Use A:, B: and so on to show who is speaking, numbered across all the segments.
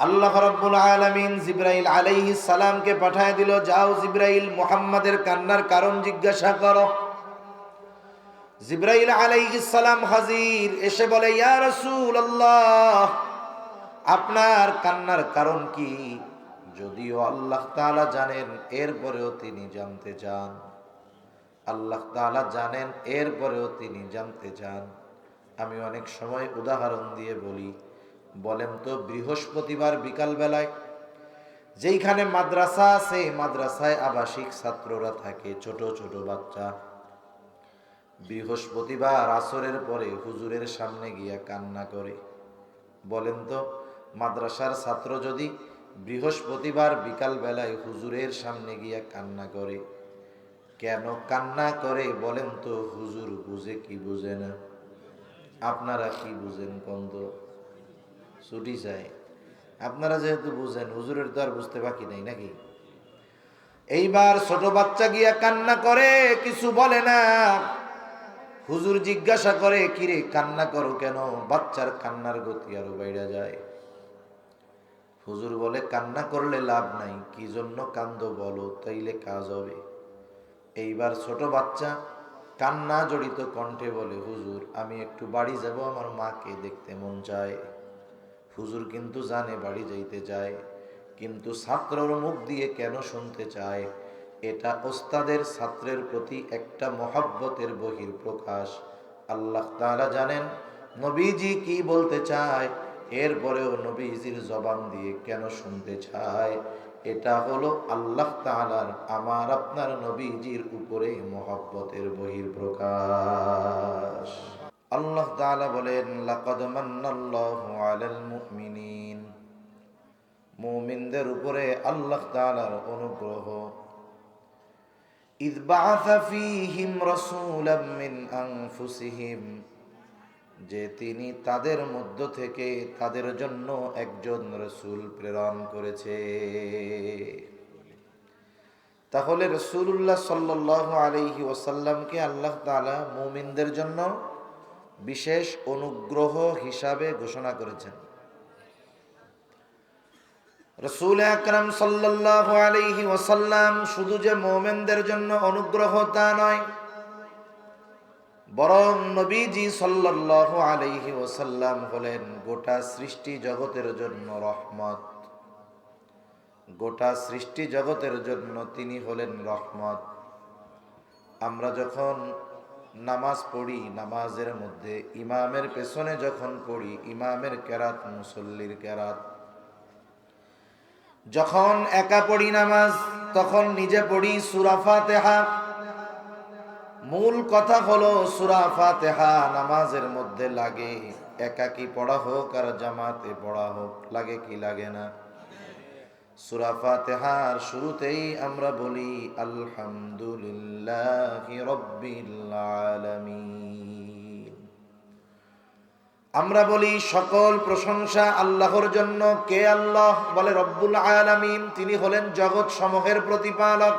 A: আল্লাহ রাব্বুল আলামিন জিবরাইল আলাইহিস সালামকে পাঠায় দিল, যাও জিবরাইল মুহাম্মাদের কান্নার কারণ জিজ্ঞাসা করো। জিবরাইল আলাইহিস সালাম হাজির, এসে বলে, ইয়া রাসূলুল্লাহ, আপনার কান্নার কারণ কি? যদিও আল্লাহ তাআলা জানেন, এরপরেও তিনি জানতে চান। আল্লাহ তাআলা জানেন, এরপরেও তিনি জানতে চান। আমি অনেক সময় উদাহরণ দিয়ে বলি, বলেন তো বৃহস্পতিবার বিকাল বেলায় যেইখানে মাদ্রাসা আছে, মাদ্রাসায় আবাসিক ছাত্ররা থাকে, ছোট ছোট বাচ্চা, বৃহস্পতিবার আসরের পরে হুজুরের সামনে গিয়া কান্না করে। বলেন তো মাদ্রাসার ছাত্র যদি বৃহস্পতিবার বিকাল বেলায় হুজুরের সামনে গিয়া কান্না করে, কেন কান্না করে বলেন তো? হুজুর বুঝে কি বুঝে না? আপনারা কি বুঝেন? কন্দ ছুটি চাই। আপনারা যেহেতু বুঝেন, হুজুরের তো আর বুঝতে বাকি নাই নাকি? এইবার ছোট বাচ্চা গিয়া কান্না করে, কিছু বলে না। হুজুর জিজ্ঞাসা করে, কিরে কান্না করো কেন? বাচ্চার কান্নার গতি আরো বাইরে যায়। হুজুর বলে, কান্না করলে লাভ নাই, কি জন্য কান্দো বলো, তাইলে কাজ হবে। এইবার ছোট বাচ্চা কান্না জড়িত কণ্ঠে বলে, হুজুর আমি একটু বাড়ি যাব, আমার মাকে দেখতে মন চায়। হুজুর কিন্তু জানে বাড়ি যাইতে চায়, কিন্তু ছাত্রর মুখ দিয়ে কেন শুনতে চায়? এটা ওস্তাদের ছাত্রের প্রতি একটা মহব্বতের বহির প্রকাশ। আল্লাহ তাআলা জানেন নবীজি কি বলতে চায়, এরপরেও নবীজির জবান দিয়ে কেন শুনতে চায়? এটা হলো আল্লাহ তাআলার আমার আপনার নবীজির উপরে মহব্বতের বহির প্রকাশ। আল্লাহ তাআলা বলেন, লাকাদ মান্নাল্লাহু আলাল মুমিনিন, মুমিনদের উপরে আল্লাহ তাআলার অনুগ্রহ। ইয বাআসা ফীহিম রাসূলাম মিন আনফুসিহিম, যে তিনি তাদের মধ্য থেকে তাদের জন্য একজন রাসূল প্রেরণ করেছে। তাহলে রাসূলুল্লাহ সাল্লাল্লাহু আলাইহি ওয়াসাল্লামকে আল্লাহ তাআলা মুমিনদের জন্য বিশেষ অনুগ্রহ হিসাবে ঘোষণা করেছেন। রাসূল আকরাম সাল্লাল্লাহু আলাইহি ওয়াসাল্লাম শুধু যে মুমিনদের জন্য অনুগ্রহ তা নয়, বরং নবীজি সাল্লাল্লাহু আলাইহি ওয়াসাল্লাম হলেন গোটা সৃষ্টি জগতের জন্য রহমত। গোটা সৃষ্টি জগতের জন্য তিনি হলেন রহমত। আমরা যখন নামাজ পড়ি, নামাজের মধ্যে ইমামের পেছনে যখন পড়ি, ইমামের কেরাত মুসল্লির কেরাত, যখন একা পড়ি নামাজ, তখন নিজে পড়ি সূরা ফাতিহা। মূল কথা হলো সূরা ফাতিহা নামাজের মধ্যে লাগে, একাকি পড়া হোক আর জামাতে পড়া হোক, লাগে কি লাগে না? সূরা ফাতিহার শুরুতেই আমরা বলি আলহামদুলিল্লাহি রাব্বিল আলামিন। আমরা বলি সকল প্রশংসা আল্লাহর জন্য। কে আল্লাহ? বলে রব্বুল আলামিন, তিনি হলেন জগৎ সমূহের প্রতিপালক।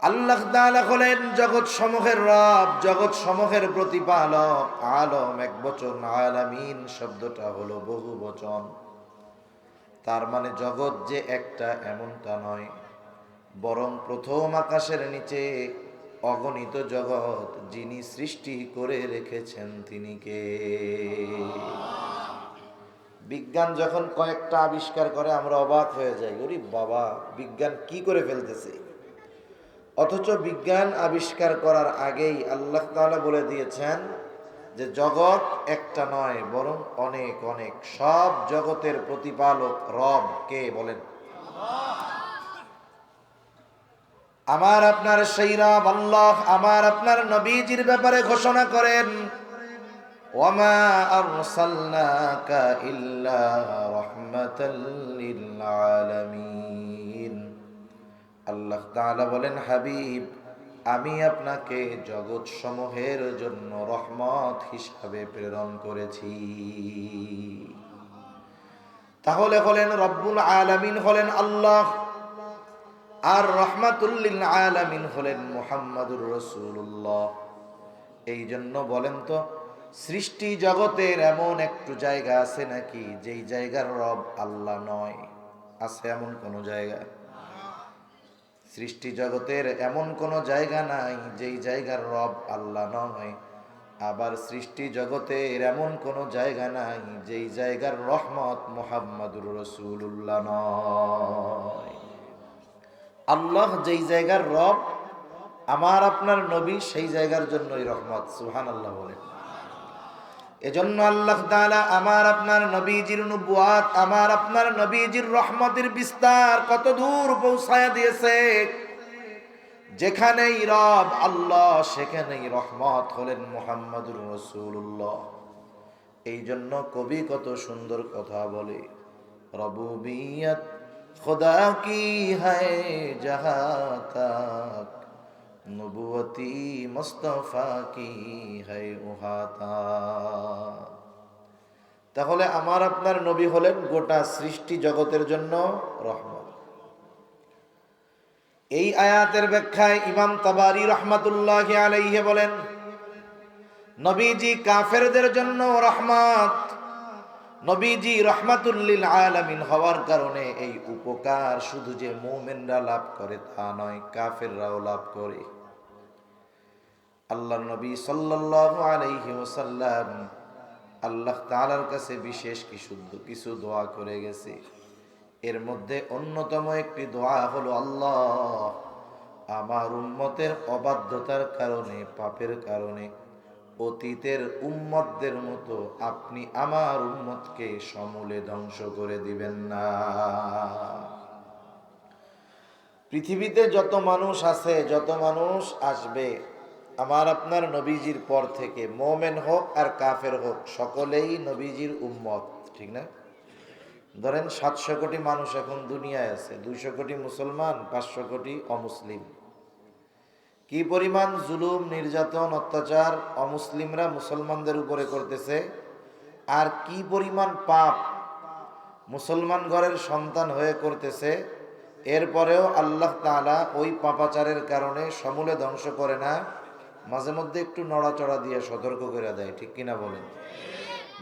A: আল্লাহ তাআলা হলেন জগৎ সমূহের রব, জগৎ সমূহের প্রতিপালক। আলম এক বচন, আলামিন শব্দটা হলো বহু বচন। তার মানে জগৎ যে একটা এমনটা নয়, বরং প্রথম আকাশের নিচে অগণিত জগৎ যিনি সৃষ্টি করে রেখেছেন তিনি কে? বিজ্ঞান যখন কয়েকটা আবিষ্কার করে আমরা অবাক হয়ে যাই, ওরে বাবা বিজ্ঞান কি করে ফেলতেছে। অথচ বিজ্ঞান আবিষ্কার করার আগেই আল্লাহ তাআলা বলে দিয়েছেন যে জগৎ একটা নয়, বরং অনেক অনেক। সব জগতের প্রতিপালক রব কে বলেন? আমার আপনার সেই রব আল্লাহ আমার আপনার নবীজির ব্যাপারে ঘোষণা করেন, ওয়ামা আরসালনাকা ইল্লা রাহমাতাল লিল আলামিন। আল্লাহ তাআলা বলেন, হাবিব আমি আপনাকে জগৎ সমূহের জন্য রহমত হিসাবে প্রেরণ করেছি। তাহলে হলেন রব্বুল আলামিন হলেন আল্লাহ, আর রহমাতুল লিল আলামিন হলেন মুহাম্মাদুর রাসূলুল্লাহ। এই জন্য বলেন তো সৃষ্টি জগতের এমন একটু জায়গা আছে নাকি যেই জায়গার রব আল্লাহ নয়? আছে এমন কোন জায়গা? সৃষ্টি জগতের এমন কোন জায়গা নাই যেই জায়গার রব আল্লাহ নয়। আবার সৃষ্টি জগতের এমন কোন জায়গা নাই যেই জায়গার রহমত মুহাম্মাদুর রাসূলুল্লাহ নয়। আল্লাহ যেই জায়গার রব, আমার আপনার নবী সেই জায়গার জন্যই রহমত। সুবহানাল্লাহ বলেন। এজন্য আল্লাহ তাআলা আমার আপনার নবীজির নবুয়াত, আমার আপনার নবীজির রহমতের বিস্তার কত দূর পৌঁছায়া দিয়েছে। যেখানেই রব আল্লাহ সেখানেই রহমত হলেন মুহাম্মাদুর রাসূলুল্লাহ। এই জন্য কবি কত সুন্দর কথা বলে, রবুবিয়ত খুদা কি হ্যায় জাহাঁ তক, নবুয়তি মুস্তাফা কি হ্যায় উহা তক। তাহলে আমার আপনার নবী হলেন গোটা সৃষ্টি জগতের জন্য রহমত। এই আয়াতের ব্যাখ্যায় ইমাম তাবারি রহমাতুল্লাহি আলাইহি বলেন, নবীজি কাফেরদের জন্য রহমত। নবীজি রহমাতুল লিল আলামিন হওয়ার কারণে এই উপকার শুধু যে মুমিনরা লাভ করে তা নয়, কাফেররাও লাভ করে। আল্লাহর নবী সাল্লাল্লাহু আলাইহি ওয়াসাল্লাম আল্লাহ তাআলার কাছে বিশেষ কিছু দোয়া করে গেছে। এর মধ্যে অন্যতম একটি দোয়া হলো, আল্লাহ আমার উম্মতের অবাধ্যতার কারণে, পাপের কারণে অতীতের উম্মতদের মতো আপনি আমার উম্মতকে সমূলে ধ্বংস করে দিবেন না। পৃথিবীতে যত মানুষ আছে, যত মানুষ আসবে, আমার আপনার নবীজির পর থেকে মুমিন হোক আর কাফের হোক, সকলেই নবীজির উম্মত, ঠিক না? ধরেন 700 কোটি মানুষ এখন দুনিয়ায় আছে, 200 কোটি মুসলমান, 500 কোটি অমুসলিম। কি পরিমাণ জুলুম, নির্যাতন, অত্যাচার অমুসলিমরা মুসলমানদের উপরে করতেছে, আর কি পরিমাণ পাপ মুসলমান ঘরের সন্তান হয়ে করতেছে। এরপরেও আল্লাহ তাআলা ওই পাপাচারের কারণে সমূলে ধ্বংস করে না, মাঝে মধ্যে একটু নড়াচড়া দিয়ে সতর্ক করে দেয়, ঠিক কিনা বলেন?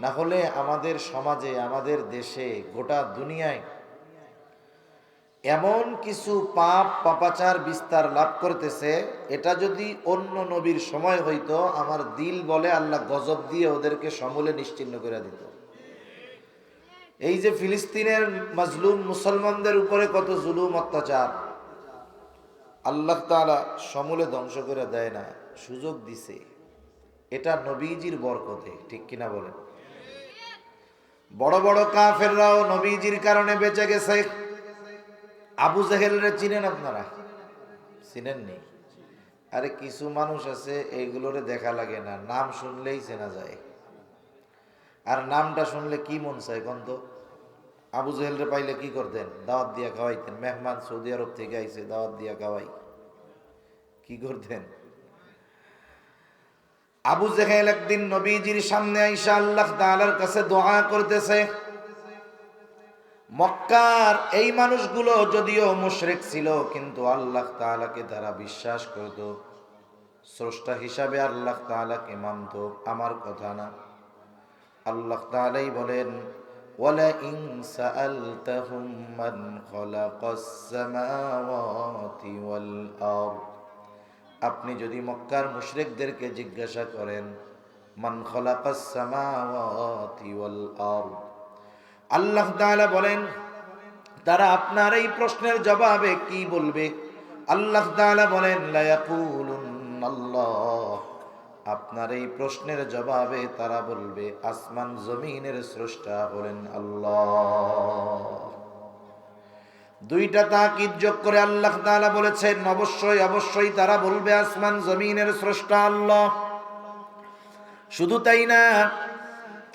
A: না হলে আমাদের সমাজে, আমাদের দেশে, গোটা দুনিয়ায় এমন কিছু পাপাচার বিস্তার লাভ করতেছে, এটা যদি অন্য নবীর সময় হইতো, আমার দিল বলে আল্লাহ গজব দিয়ে ওদেরকে সমূলে নিশ্চিহ্ন করে দিত। এই যে ফিলিস্তিনের মাজলুম মুসলমানদের উপরে কত জুলুম, অত্যাচার, আল্লাহ তাআলা সমূলে ধ্বংস করে দেয় না, সুযোগ দিছে। এটা নবীজির বরকতে, ঠিক কিনা বলেন? বড় বড় কাফেররাও নবীজির কারণে বেঁচে গেছে। আবু জেহেলরে চিনেন আপনারা? চিনেননি? আরে কিছু মানুষ আছে এইগুলোরে দেখা লাগে না, নাম শুনলেই চেনা যায়। আর নামটা শুনলে কি মন চায় কোন তো? আবু জেহেলরে পাইলে কি করতেন? দাওয়াত দিয়া খাওয়াইতেন। মেহমান সৌদি আরব থেকে আইছে, দাওয়াত দিয়া খাওয়াই। কি করতেন? আবু জেহেল একদিন নবীজির সামনে আইসা আল্লাহ তাআলার কাছে দোয়া করতেছে। মক্কার এই মানুষগুলো যদিও মুশরিক ছিল, কিন্তু আল্লাহ তাআলাকে তারা বিশ্বাস করত, স্রষ্টা হিসাবে আল্লাহ তাআলাকে মানত, আমার কথা না। আল্লাহ তাআলাই বলেন, ওয়ালা ইন সাআলতাহুম মান খালাকাস সামাওয়াতি ওয়াল আরদ, আপনি যদি মক্কার মুশরিকদেরকে জিজ্ঞাসা করেন, মান খালাকাস সামাওয়াতি ওয়াল আরদ, আল্লাহ তাআলা বলেন, তারা আপনার এই প্রশ্নের জবাবে কি বলবে? আল্লাহ তাআলা বলেন, লা ইয়াকুলুনাল্লাহ, আপনার এই প্রশ্নের জবাবে তারা বলবে, আসমান জমিনের স্রষ্টা হলেন আল্লাহ। দুইটা তাকিদ যোগ করে আল্লাহ তাআলা বলেছেন, অবশ্যই অবশ্যই তারা বলবে আসমান জমিনের স্রষ্টা আল্লাহ। শুধু তাই না,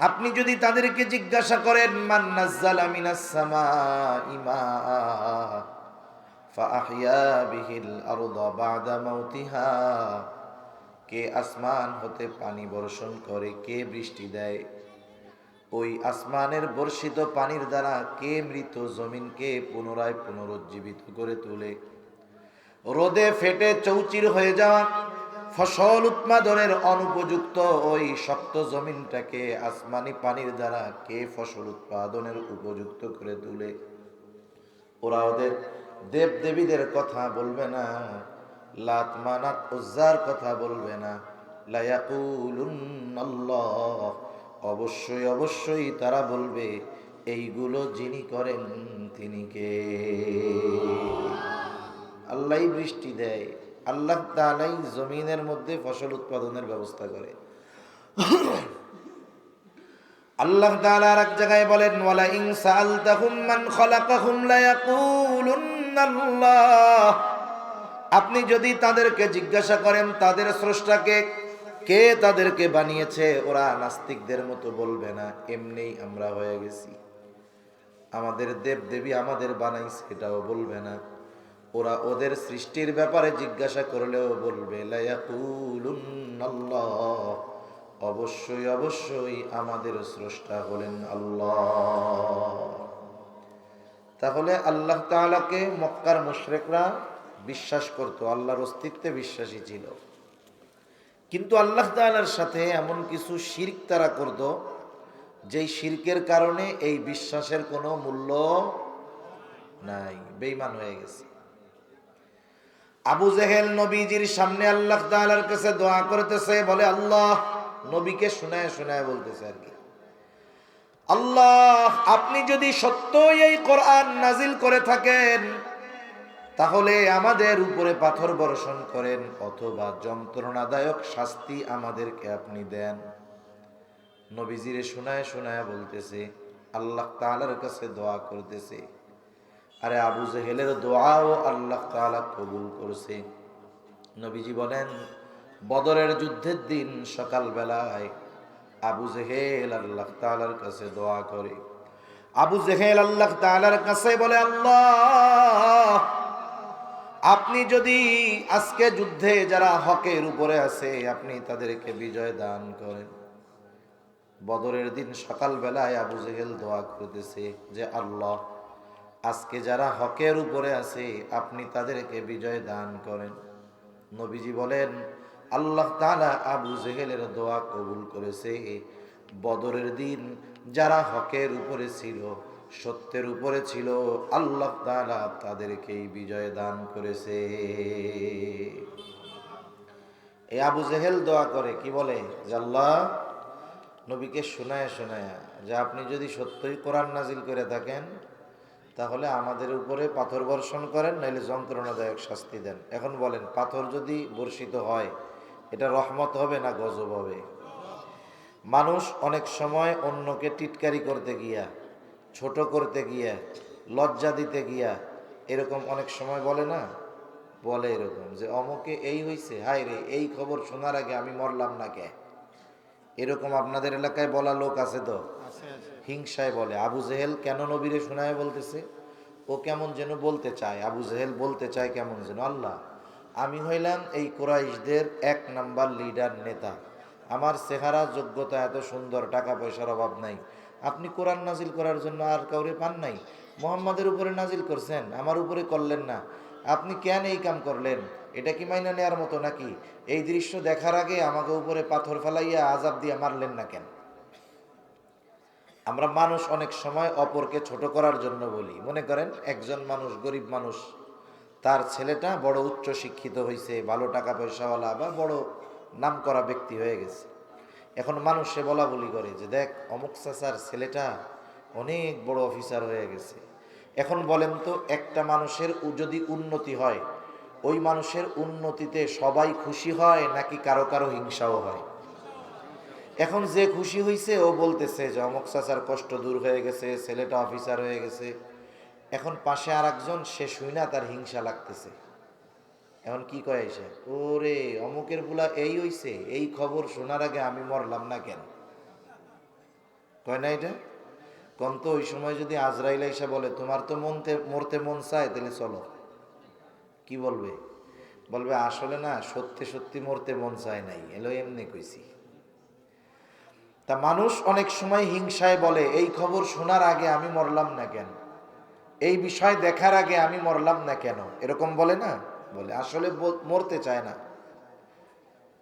A: আপনি যদি তাদেরকে জিজ্ঞাসা করেন, মান নাযালা মিনাস সামাই মাআ ফাআহইয়া বিহিল আরদা বা'দা মাউতিহা, কে আসমান হতে পানি বর্ষণ করে, কে বৃষ্টি দেয়, ওই আসমানের বর্ষিত পানির দ্বারা কে মৃত জমিনকে পুনরায় পুনরুজ্জীবিত করে তোলে। রোদে ফেটে চৌচির হয়ে যাওয়া ফসল উৎপাদনের অনুপযুক্ত ওই শক্ত জমিনটাকে আসমানি পানির দ্বারা কে ফসল উৎপাদনের উপযুক্ত করে তুলে? ওরা ওদের দেব দেবীদের কথা বলবে না, লাত মানাত উজ্জার কথা বলবে না, লা ইয়াকুলুন্নাল্লাহ, অবশ্যই অবশ্যই তারা বলবে এইগুলো যিনি করেন তিনি কে? আল্লাহই বৃষ্টি দেয়, আল্লাহ তাআলাই জমিনের মধ্যে ফসল উৎপাদনের ব্যবস্থা করে। আল্লাহ তাআলা আর এক জায়গায় বলেন, ওয়ালা ইন সাআলতাহুম মান খালাকাহুম লা ইয়াকুলুন্নাল্লাহ, আপনি যদি তাদেরকে জিজ্ঞাসা করেন তাদের স্রষ্টাকে, কে তাদেরকে বানিয়েছে, ওরা নাস্তিকদের মতো বলবে না এমনিই আমরা হয়ে গেছি, আমাদের দেব দেবী আমাদের বানাইছে, এটাও বলবে না। ওরা ওদের সৃষ্টির ব্যাপারে জিজ্ঞাসা করলেও বলবে লা ইয়াকুলুন্নাল্লাহ, অবশ্যই অবশ্যই আমাদের স্রষ্টা হলেন আল্লাহ। তাহলে আল্লাহ তাআলাকে মক্কার মুশরিকরা বিশ্বাস করত, আল্লাহর অস্তিত্বে বিশ্বাসী ছিল, কিন্তু আল্লাহ তাআলার সাথে এমন কিছু শিরক তারা করত যেই শিরকের কারণে এই বিশ্বাসের কোনো মূল্য নাই, বেঈমান হয়ে গেছে। আবু জেহেল নবীজির সামনে আল্লাহ তাআলার কাছে দোয়া করতেছে, বলে আল্লাহ, নবীকে শোনায় শোনায় বলতেছে আর কি, আল্লাহ আপনি যদি সত্যই এই কোরআন নাজিল করে থাকেন তাহলে আমাদের উপরে পাথর বর্ষণ করেন, অথবা যন্ত্রণাদায়ক শাস্তি আমাদেরকে আপনি দেন। নবীজিরে শোনায় শোনায় বলতেছে, আল্লাহ তাআলার কাছে দোয়া করতেছে। আরে আবু জেহেলের দোয়াও আল্লাহ তাআলা কবুল করছে। নবীজি বলেন, বদরের যুদ্ধের দিন সকালবেলায় আবু জেহেল আল্লাহ তাআলার কাছে দোয়া করে। আবু জেহেল আল্লাহ তাআলার কাছে বলে, আল্লাহ আপনি যদি আজকে যুদ্ধে যারা হকের উপরে আছে আপনি তাদেরকে বিজয় দান করেন। বদরের দিন সকালবেলায় আবু জেহেল দোয়া করতেছে যে আল্লাহ আজকে যারা হকের উপরে আছে আপনি তাদেরকে বিজয় দান করেন। নবীজি বলেন, আল্লাহ তাআলা আবু জেহেলের দোয়া কবুল করেছে। বদরের দিন যারা হকের উপরে ছিল, সত্যের উপরে ছিল, আল্লাহ তাআলা তাদেরকেই বিজয় দান করেছে। এই আবু জেহেল দোয়া করে কি বলে, যে আল্লাহ নবীকে শোনায় শোনায় যে আপনি যদি সত্যই কোরআন নাজিল করে থাকেন তাহলে আমাদের উপরে পাথর বর্ষণ করেন, নাইলে যন্ত্রণাদায়ক শাস্তি দেন। এখন বলেন, পাথর যদি বর্ষিত হয় এটা রহমত হবে না গজব হবে? মানুষ অনেক সময় অন্যকে টিটকারি করতে গিয়া, ছোট করতে গিয়া, লজ্জা দিতে গিয়া এরকম অনেক সময় বলে না, বলে এরকম যে অমুকে এই হইছে, হায় রে এই খবর শোনার আগে আমি মরলাম না কে। এরকম আপনাদের এলাকায় বলা লোক আছে তো? হিংসায় বলে। আবু জেহেল কেন নবীরে শোনায় বলতেছে? ও কেমন যেন বলতে চায়, আবু জেহেল বলতে চায় কেমন যেন, আল্লাহ আমি হইলাম এই কুরাইশদের 1 নাম্বার লিডার নেতা, আমার চেহারা যোগ্যতা এত সুন্দর, টাকা পয়সার অভাব নাই, আপনি কোরআন নাজিল করার জন্য আর কাউরে পান নাই, মুহাম্মাদের উপরে নাজিল করছেন, আমার উপরে করলেন না, আপনি কেন এই কাম করলেন? এটা কি মাইনা নেওয়ার মতো নাকি? এই দৃশ্য দেখার আগে আমাকে উপরে পাথর ফেলাইয়া আযাব দিয়ে মারলেন না কেন? আমরা মানুষ অনেক সময় অপরকে ছোট করার জন্য বলি। মনে করেন একজন মানুষ, গরিব মানুষ, তার ছেলেটা বড় উচ্চ শিক্ষিত হয়েছে, ভালো টাকা পয়সাওয়ালা বা বড় নামকরা ব্যক্তি হয়ে গেছে। এখন মানুষ সে বলা বলি করে যে দেখ অমুক চাচার ছেলেটা অনেক বড় অফিসার হয়ে গেছে। এখন বলেন তো, একটা মানুষের যদি উন্নতি হয়, ওই মানুষের উন্নতিতে সবাই খুশি হয় নাকি কারো কারো হিংসাও হয়? এখন যে খুশি হয়েছে ও বলতেছে যে অমুক চাচার কষ্ট দূর হয়ে গেছে, ছেলেটা অফিসার হয়ে গেছে। এখন পাশে আর একজন, সে শুই না, তার হিংসা লাগতেছে। এখন কি কয় এসে, ওরে অমুকের পুলা এই হইছে, এই খবর শোনার আগে আমি মরলাম না কেন? কয় না এটা? কোন তো ওই সময় যদি আজরাইল এসে বলে তোমার তো মরতে মন চায়, তাহলে চলো, কি বলবে? বলবে আসলে না, সত্যি সত্যি মরতে মন চায় নাই, এলো এমনি কইছি। তা মানুষ অনেক সময় হিংসায় বলে এই খবর শোনার আগে আমি মরলাম না কেন, এই বিষয় দেখার আগে আমি মরলাম না কেন, এরকম বলে না? বলে আসলে মরতে চায় না।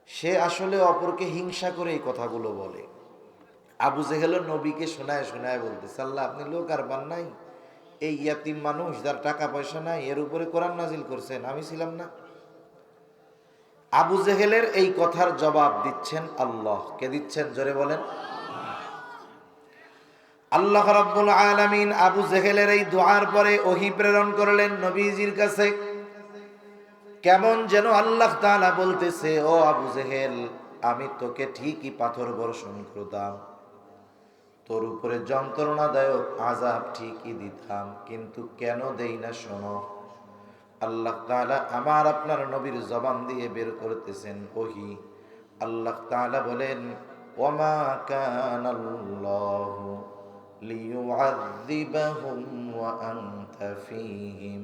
A: সে আসলে অপরকে হিংসা করে এই কথাগুলো বলে। আবু জেহেল নবীকে শোনায় শোনায় বলতেছে, আল্লাহ আপনি লোক আর বান নাই, এই ইয়াতিম মানুষ যার টাকা পয়সা নাই এর উপরে কোরআন নাজিল করছেন, আমি ছিলাম না? আবু জেহেলের এই কথার জবাব দিচ্ছেন আল্লাহ। কে দিচ্ছেন? জোরে বলেন। আল্লাহ রাব্বুল আলামিন আবু জেহেলের এই দুআর পরে ওহী প্রেরণ করলেন নবীজির কাছে। কেমন যেন আল্লাহ তাআলা বলতেছে, ও আবু জেহেল, আমি তোকে ঠিকই পাথর বর্ষণ করতাম, তোর উপরে যন্ত্রণাদায়ক আযাব ঠিকই দিতাম, কিন্তু কেন দেই না শোনো। আল্লাহ তাআলা আমার আপনার নবীর জবান দিয়ে বের করতেছেন ওহী। আল্লাহ তাআলা বলেন, ওয়ামা কানাল্লাহু লিয়ুআযযিবাহুম ওয়া আনতা ফীহিম।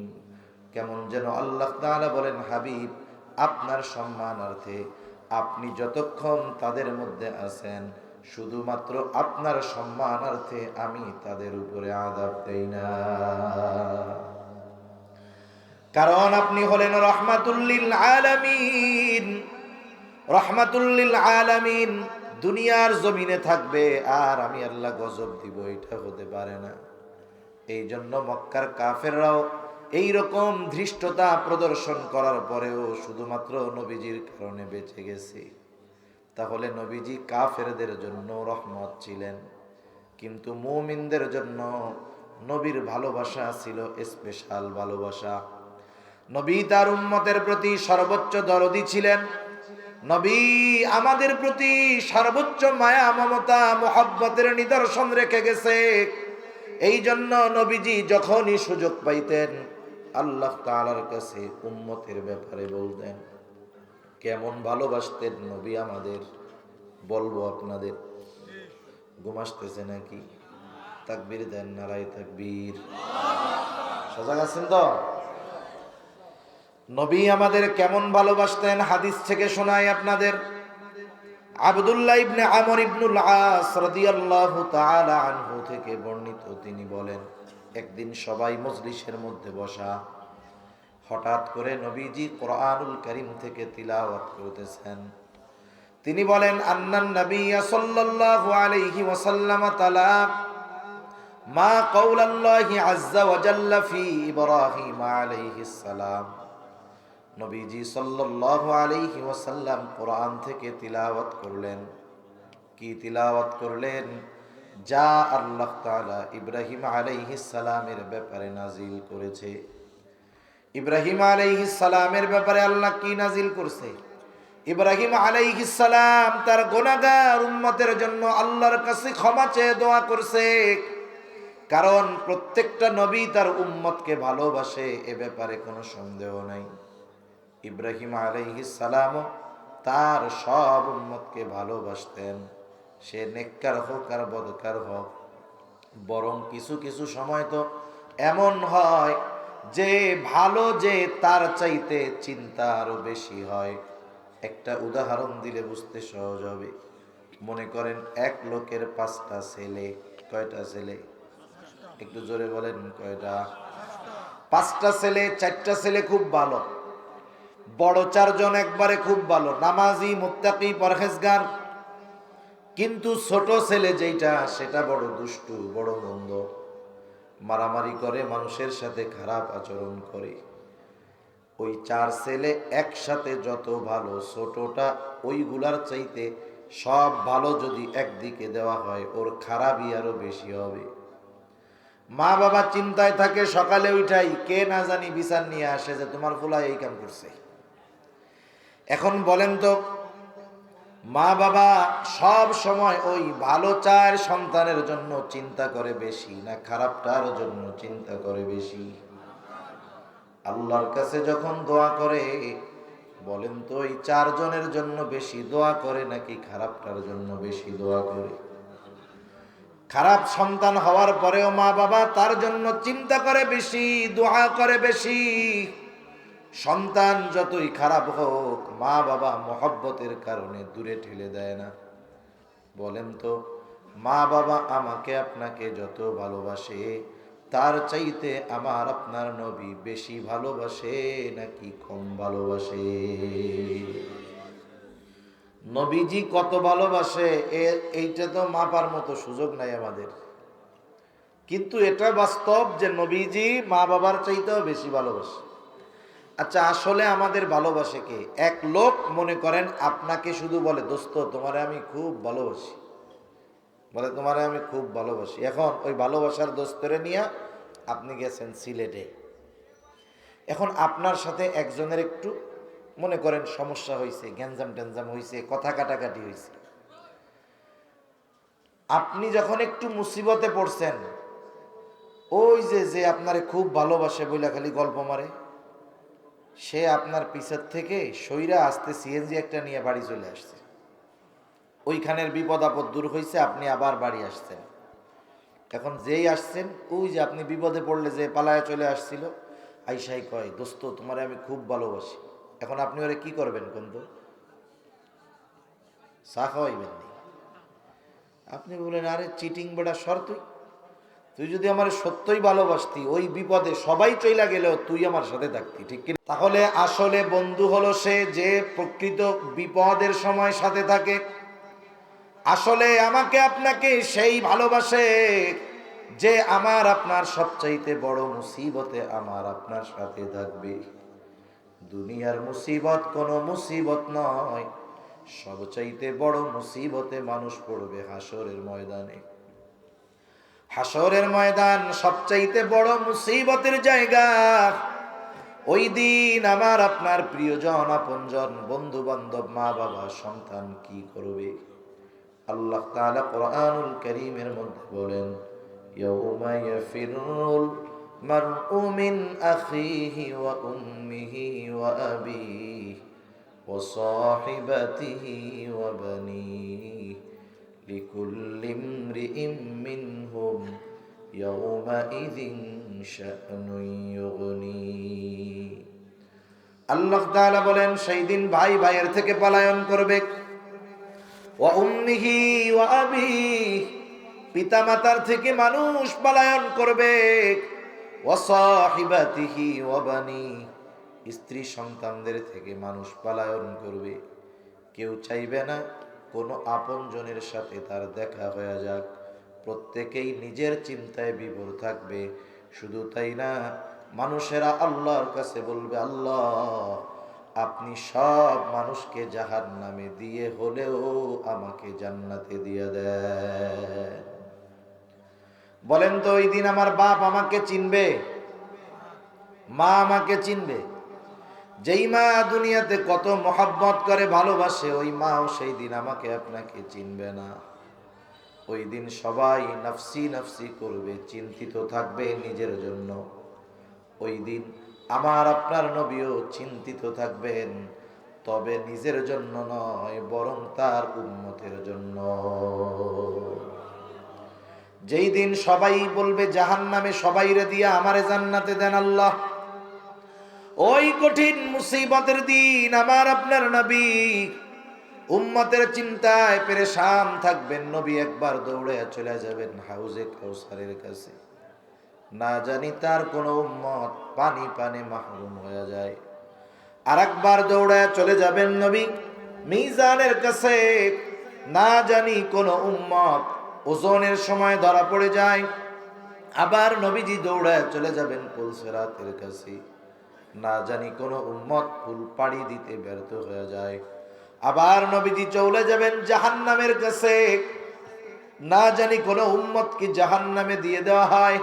A: কেমন যেন আল্লাহ তাআলা বলেন, হাবিব আপনার সম্মানার্থে আপনি যতক্ষণ তাদের মধ্যে আছেন, শুধুমাত্র আপনার সম্মানার্থে আমি তাদের উপরে আযাব দেই না। কারণ আপনি হলেন রাহমাতুল লিল আলামিন। রাহমাতুল লিল আলামিন দুনিয়ার জমিনে থাকবে আর আমি আল্লাহ গজব দিব, এটা হতে পারে না। এই জন্য মক্কার কাফেররাও এইরকম ধৃষ্টতা প্রদর্শন করার পরেও শুধুমাত্র নবীজির কারণে বেঁচে গেছে। তাহলে নবীজি কাফেরদের জন্য রহমত ছিলেন, কিন্তু মুমিনদের জন্য নবীর ভালোবাসা ছিল স্পেশাল ভালোবাসা। নবী তার উম্মতের প্রতি সর্বোচ্চ দরদি ছিলেন। নবী আমাদের প্রতি সর্বোচ্চ মায়া মমতা মোহাব্বতের নিদর্শন রেখে গেছে। এই জন্য নবীজি যখনই সুযোগ পাইতেন আল্লাহ তাআলার কাছে উম্মতের ব্যাপারে বলতেন। কেমন ভালোবাসতেন নবী আমাদের, বলবো আপনাদের? ঘুম আসতেছে নাকি? তাকবীর দেন, নারায়ে তাকবীর। সজাগ আছেন তো? নবী আমাদের কেমন ভালোবাসতেন হাদিস থেকে শোনাই আপনাদের। আব্দুল্লাহ ইবনে আমর ইবনুল আস রাদিয়াল্লাহু তাআলা আনহু থেকে বর্ণিত, তিনি বলেন, একদিন সবাই মজলিসের মধ্যে বসা, হঠাৎ করে নবীজি কোরআনুল কারীম থেকে তিলাওয়াত করতেছেন। তিনি বলেন, আন্নান নাবিয়্যা সাল্লাল্লাহু আলাইহি ওয়াসাল্লাম তালা মা কাওলাল্লাহি আযজা ওয়া জাল্লা ফি ইব্রাহিম আলাইহিস সালাম। নবীজি সাল্লাল্লাহু আলাইহি ওয়াসাল্লাম কোরআন থেকে তিলাওয়াত করলেন। কি তিলাওয়াত করলেন? যা আল্লাহ তাআলা ইব্রাহিম আলাইহিস সালামের ব্যাপারে নাজিল করেছে। ইব্রাহিম আলাইহিস সালামের ব্যাপারে আল্লাহ কি নাজিল করছে? ইব্রাহিম আলাইহিস সালাম তার গুনাহগার উম্মতের জন্য আল্লাহর কাছে ক্ষমা চেয়ে দোয়া করছে। কারণ প্রত্যেকটা নবী তার উম্মতকে ভালোবাসে, এ ব্যাপারে কোনো সন্দেহ নাই। ইব্রাহিম আলাইহিস সালাম তার সব উম্মতকে ভালোবাসতেন, সে নেককার হোক আর বদকার হোক। বরং কিছু কিছু সময় তো এমন হয় যে ভালো যে তার চাইতে চিন্তা আরো বেশি হয়। একটা উদাহরণ দিলে বুঝতে সহজ হবে। মনে করেন এক লোকের 5টা ছেলে। কয়টা ছেলে? একটু জোরে বলেন, কয়টা? 5টা ছেলে। 4টা ছেলে খুব ভালো, বড় 4জন একবারে খুব ভালো, নামাজি, মুত্তাকি, পরহেজগার। কিন্তু ছোট ছেলে যেটা, সেটা বড় দুষ্টু, বড় মন্দ, মারামারি করে, মানুষের সাথে খারাপ আচরণ করে। ওই 4 ছেলে একসাথে যত ভালো, ছোটটা ওইগুলার চাইতে সব ভালো যদি একদিকে দেওয়া হয়, ওর খারাপই আরো বেশি হবে। মা বাবা চিন্তায় থাকে, সকালে উঠাই কে না জানি বিচার নিয়ে আসে যে তোমার ফুলা এই কাম করছে। এখন বলেন তো, মা বাবা সব সময় ওই ভালো চায় সন্তানের জন্য চিন্তা করে বেশি, না খারাপটার জন্য চিন্তা করে বেশি? আল্লাহর কাছে যখন দোয়া করে, বলেন তো ওই 4 জনের জন্য বেশি দোয়া করে নাকি খারাপটার জন্য বেশি দোয়া করে? খারাপ সন্তান হওয়ার পরেও মা বাবা তার জন্য চিন্তা করে বেশি, দোয়া করে বেশি। সন্তান যতই খারাপ হোক, মা বাবা মহব্বতের কারণে দূরে ঠেলে দেয় না। বলেন তো, মা বাবা আমাকে আপনাকে যত ভালোবাসে, তার চাইতে আমার আপনার নবী বেশি ভালোবাসে নাকি কম ভালোবাসে? নবীজি কত ভালোবাসে এইটা তো মাপার মতো সুযোগ নাই আমাদের। কিন্তু এটা বাস্তব যে নবীজি মা বাবার চাইতেও বেশি ভালোবাসে। আচ্ছা, আসলে আমাদের ভালোবাসে কে? এক লোক মনে করেন আপনাকে শুধু বলে, দোস্ত তোমারে আমি খুব ভালোবাসি, বলে তোমারে আমি খুব ভালোবাসি। এখন ওই ভালোবাসার দোস্তরে নিয়ে আপনি গেছেন সিলেটে। এখন আপনার সাথে একজনের একটু মনে করেন সমস্যা হয়েছে, গ্যাঞ্জাম ট্যাঞ্জাম হয়েছে, কথা কাটাকাটি হয়েছে। আপনি যখন একটু মুসিবতে পড়ছেন, ওই যে যে আপনারে খুব ভালোবাসে বইলা খালি গল্প মারে, সে আপনার পিছের থেকে সইরা আসতে সিএনজি একটা নিয়ে বাড়ি চলে আসছে। ওইখানের বিপদ আপদ দূর হয়েছে, আপনি আবার বাড়ি আসছেন। এখন যেই আসছেন, ওই যে আপনি বিপদে পড়লে যে পালায়া চলে আসছিল, আইসাই কয়, দোস্ত তোমারে আমি খুব ভালোবাসি। এখন আপনি ওরে কি করবেন? কিন্তু চা খাওয়াইবেন নি? আপনি বলেন, আরে চিটিং বেড়া সর, তুই যদি আমার সত্যই ভালোবাসতি, ওই বিপদে সবাই চইলা গেলেও তুই আমার সাথে থাকতি, ঠিক কিনা? তাহলে আসলে বন্ধু হলো সে যে প্রকৃত বিপদের সময় সাথে থাকে। আসলে আমাকে আপনাকে সেই ভালোবাসে যে আমার আপনার সবচাইতে বড় মুসিবতে আমার আপনার সাথে থাকবে। দুনিয়ার মুসিবত কোনো মুসিবত নয়, সবচাইতে বড় মুসিবতে মানুষ পড়বে হাসরের ময়দানে। হাসরের ময়দান সবচাইতে বড় মুসিবতের জায়গা। ওই দিন আমার আপনার প্রিয়জন, আপনজন, বন্ধু বান্ধব, মা বাবা, সন্তান কি করবে? আল্লাহ তাআলা কোরআনুল কারীমের মধ্যে বলেন, ইয়াউমা ইয়াফিরুল মারউ মিন আখিহি ওয়া উম্মিহি ওয়া আবিহি ওয়া সাহিবাতিহি ওয়া বানিহি লিকুল্লি ইমরিইম মিনহুম ইয়াউমাইযিন শা'নুন ইউগনি। আল্লাহ তাআলা বলেন, সেই দিন ভাই ভাইয়ের থেকে পলায়ন করবে। ওয়া উম্মিহি ওয়া আবিহি, পিতা মাতার থেকে মানুষ পলায়ন করবে। ওয়া সাহিবাতিহি ওয়া বানিহি, স্ত্রী সন্তানদের থেকে মানুষ পলায়ন করবে। কেউ চাইবে না কোনো আপনজনের সাথে তার দেখা হয়ে যাক, প্রত্যেকেই নিজের চিন্তায় বিভোর থাকবে। শুধু তাই না, মানুষেরা আল্লাহর কাছে বলবে, আল্লাহ আপনি সব মানুষকে জাহান্নামে দিয়ে হলেও আমাকে জান্নাতে দিয়ে দেন। বলেন তো, ওই দিন আমার বাপ আমাকে চিনবে? মা আমাকে চিনবে? যেই মা দুনিয়াতে কত মহব্বত করে, ভালোবাসে, ওই মাও সেই দিন আমাকে আপনাকে চিনবে না। ওই দিন সবাই নফসি নফসি করবে, চিন্তিত থাকবে নিজের জন্য। ওই দিন আমার আপনার নবীও চিন্তিত থাকবেন, তবে নিজের জন্য নয়, বরং তার উম্মতের জন্য। যেই দিন সবাই বলবে জাহান্নামে সবাইরে দিয়া আমারে জান্নাতে দেন আল্লাহ, ওই কঠিন মুসিবতের দিন আমার আপনার নবী উম্মতের চিন্তায় পেরেশান থাকবেন। নবী একবার দৌড়ে চলে যাবেন হাউজে কাউসারের কাছে, না জানি তার কোন উম্মত পানি পানে মাহরুম হয়ে যায়। আর একবার দৌড়ে চলে যাবেন নবী মিজানের কাছে, না জানি কোন উম্মত ওজনের সময় ধরা পড়ে যায়। আবার নবীজি দৌড়ে চলে যাবেন পুলসিরাতের কাছে, না জানি কোন উম্মত ফুল পাড়ি দিতে ব্যর্থ হয়ে যায়। আবার নবীজি চলে যাবেন জাহান্নামের কাছে, না জানি কোন উম্মত কি জাহান্নামে দিয়ে দেওয়া হয়।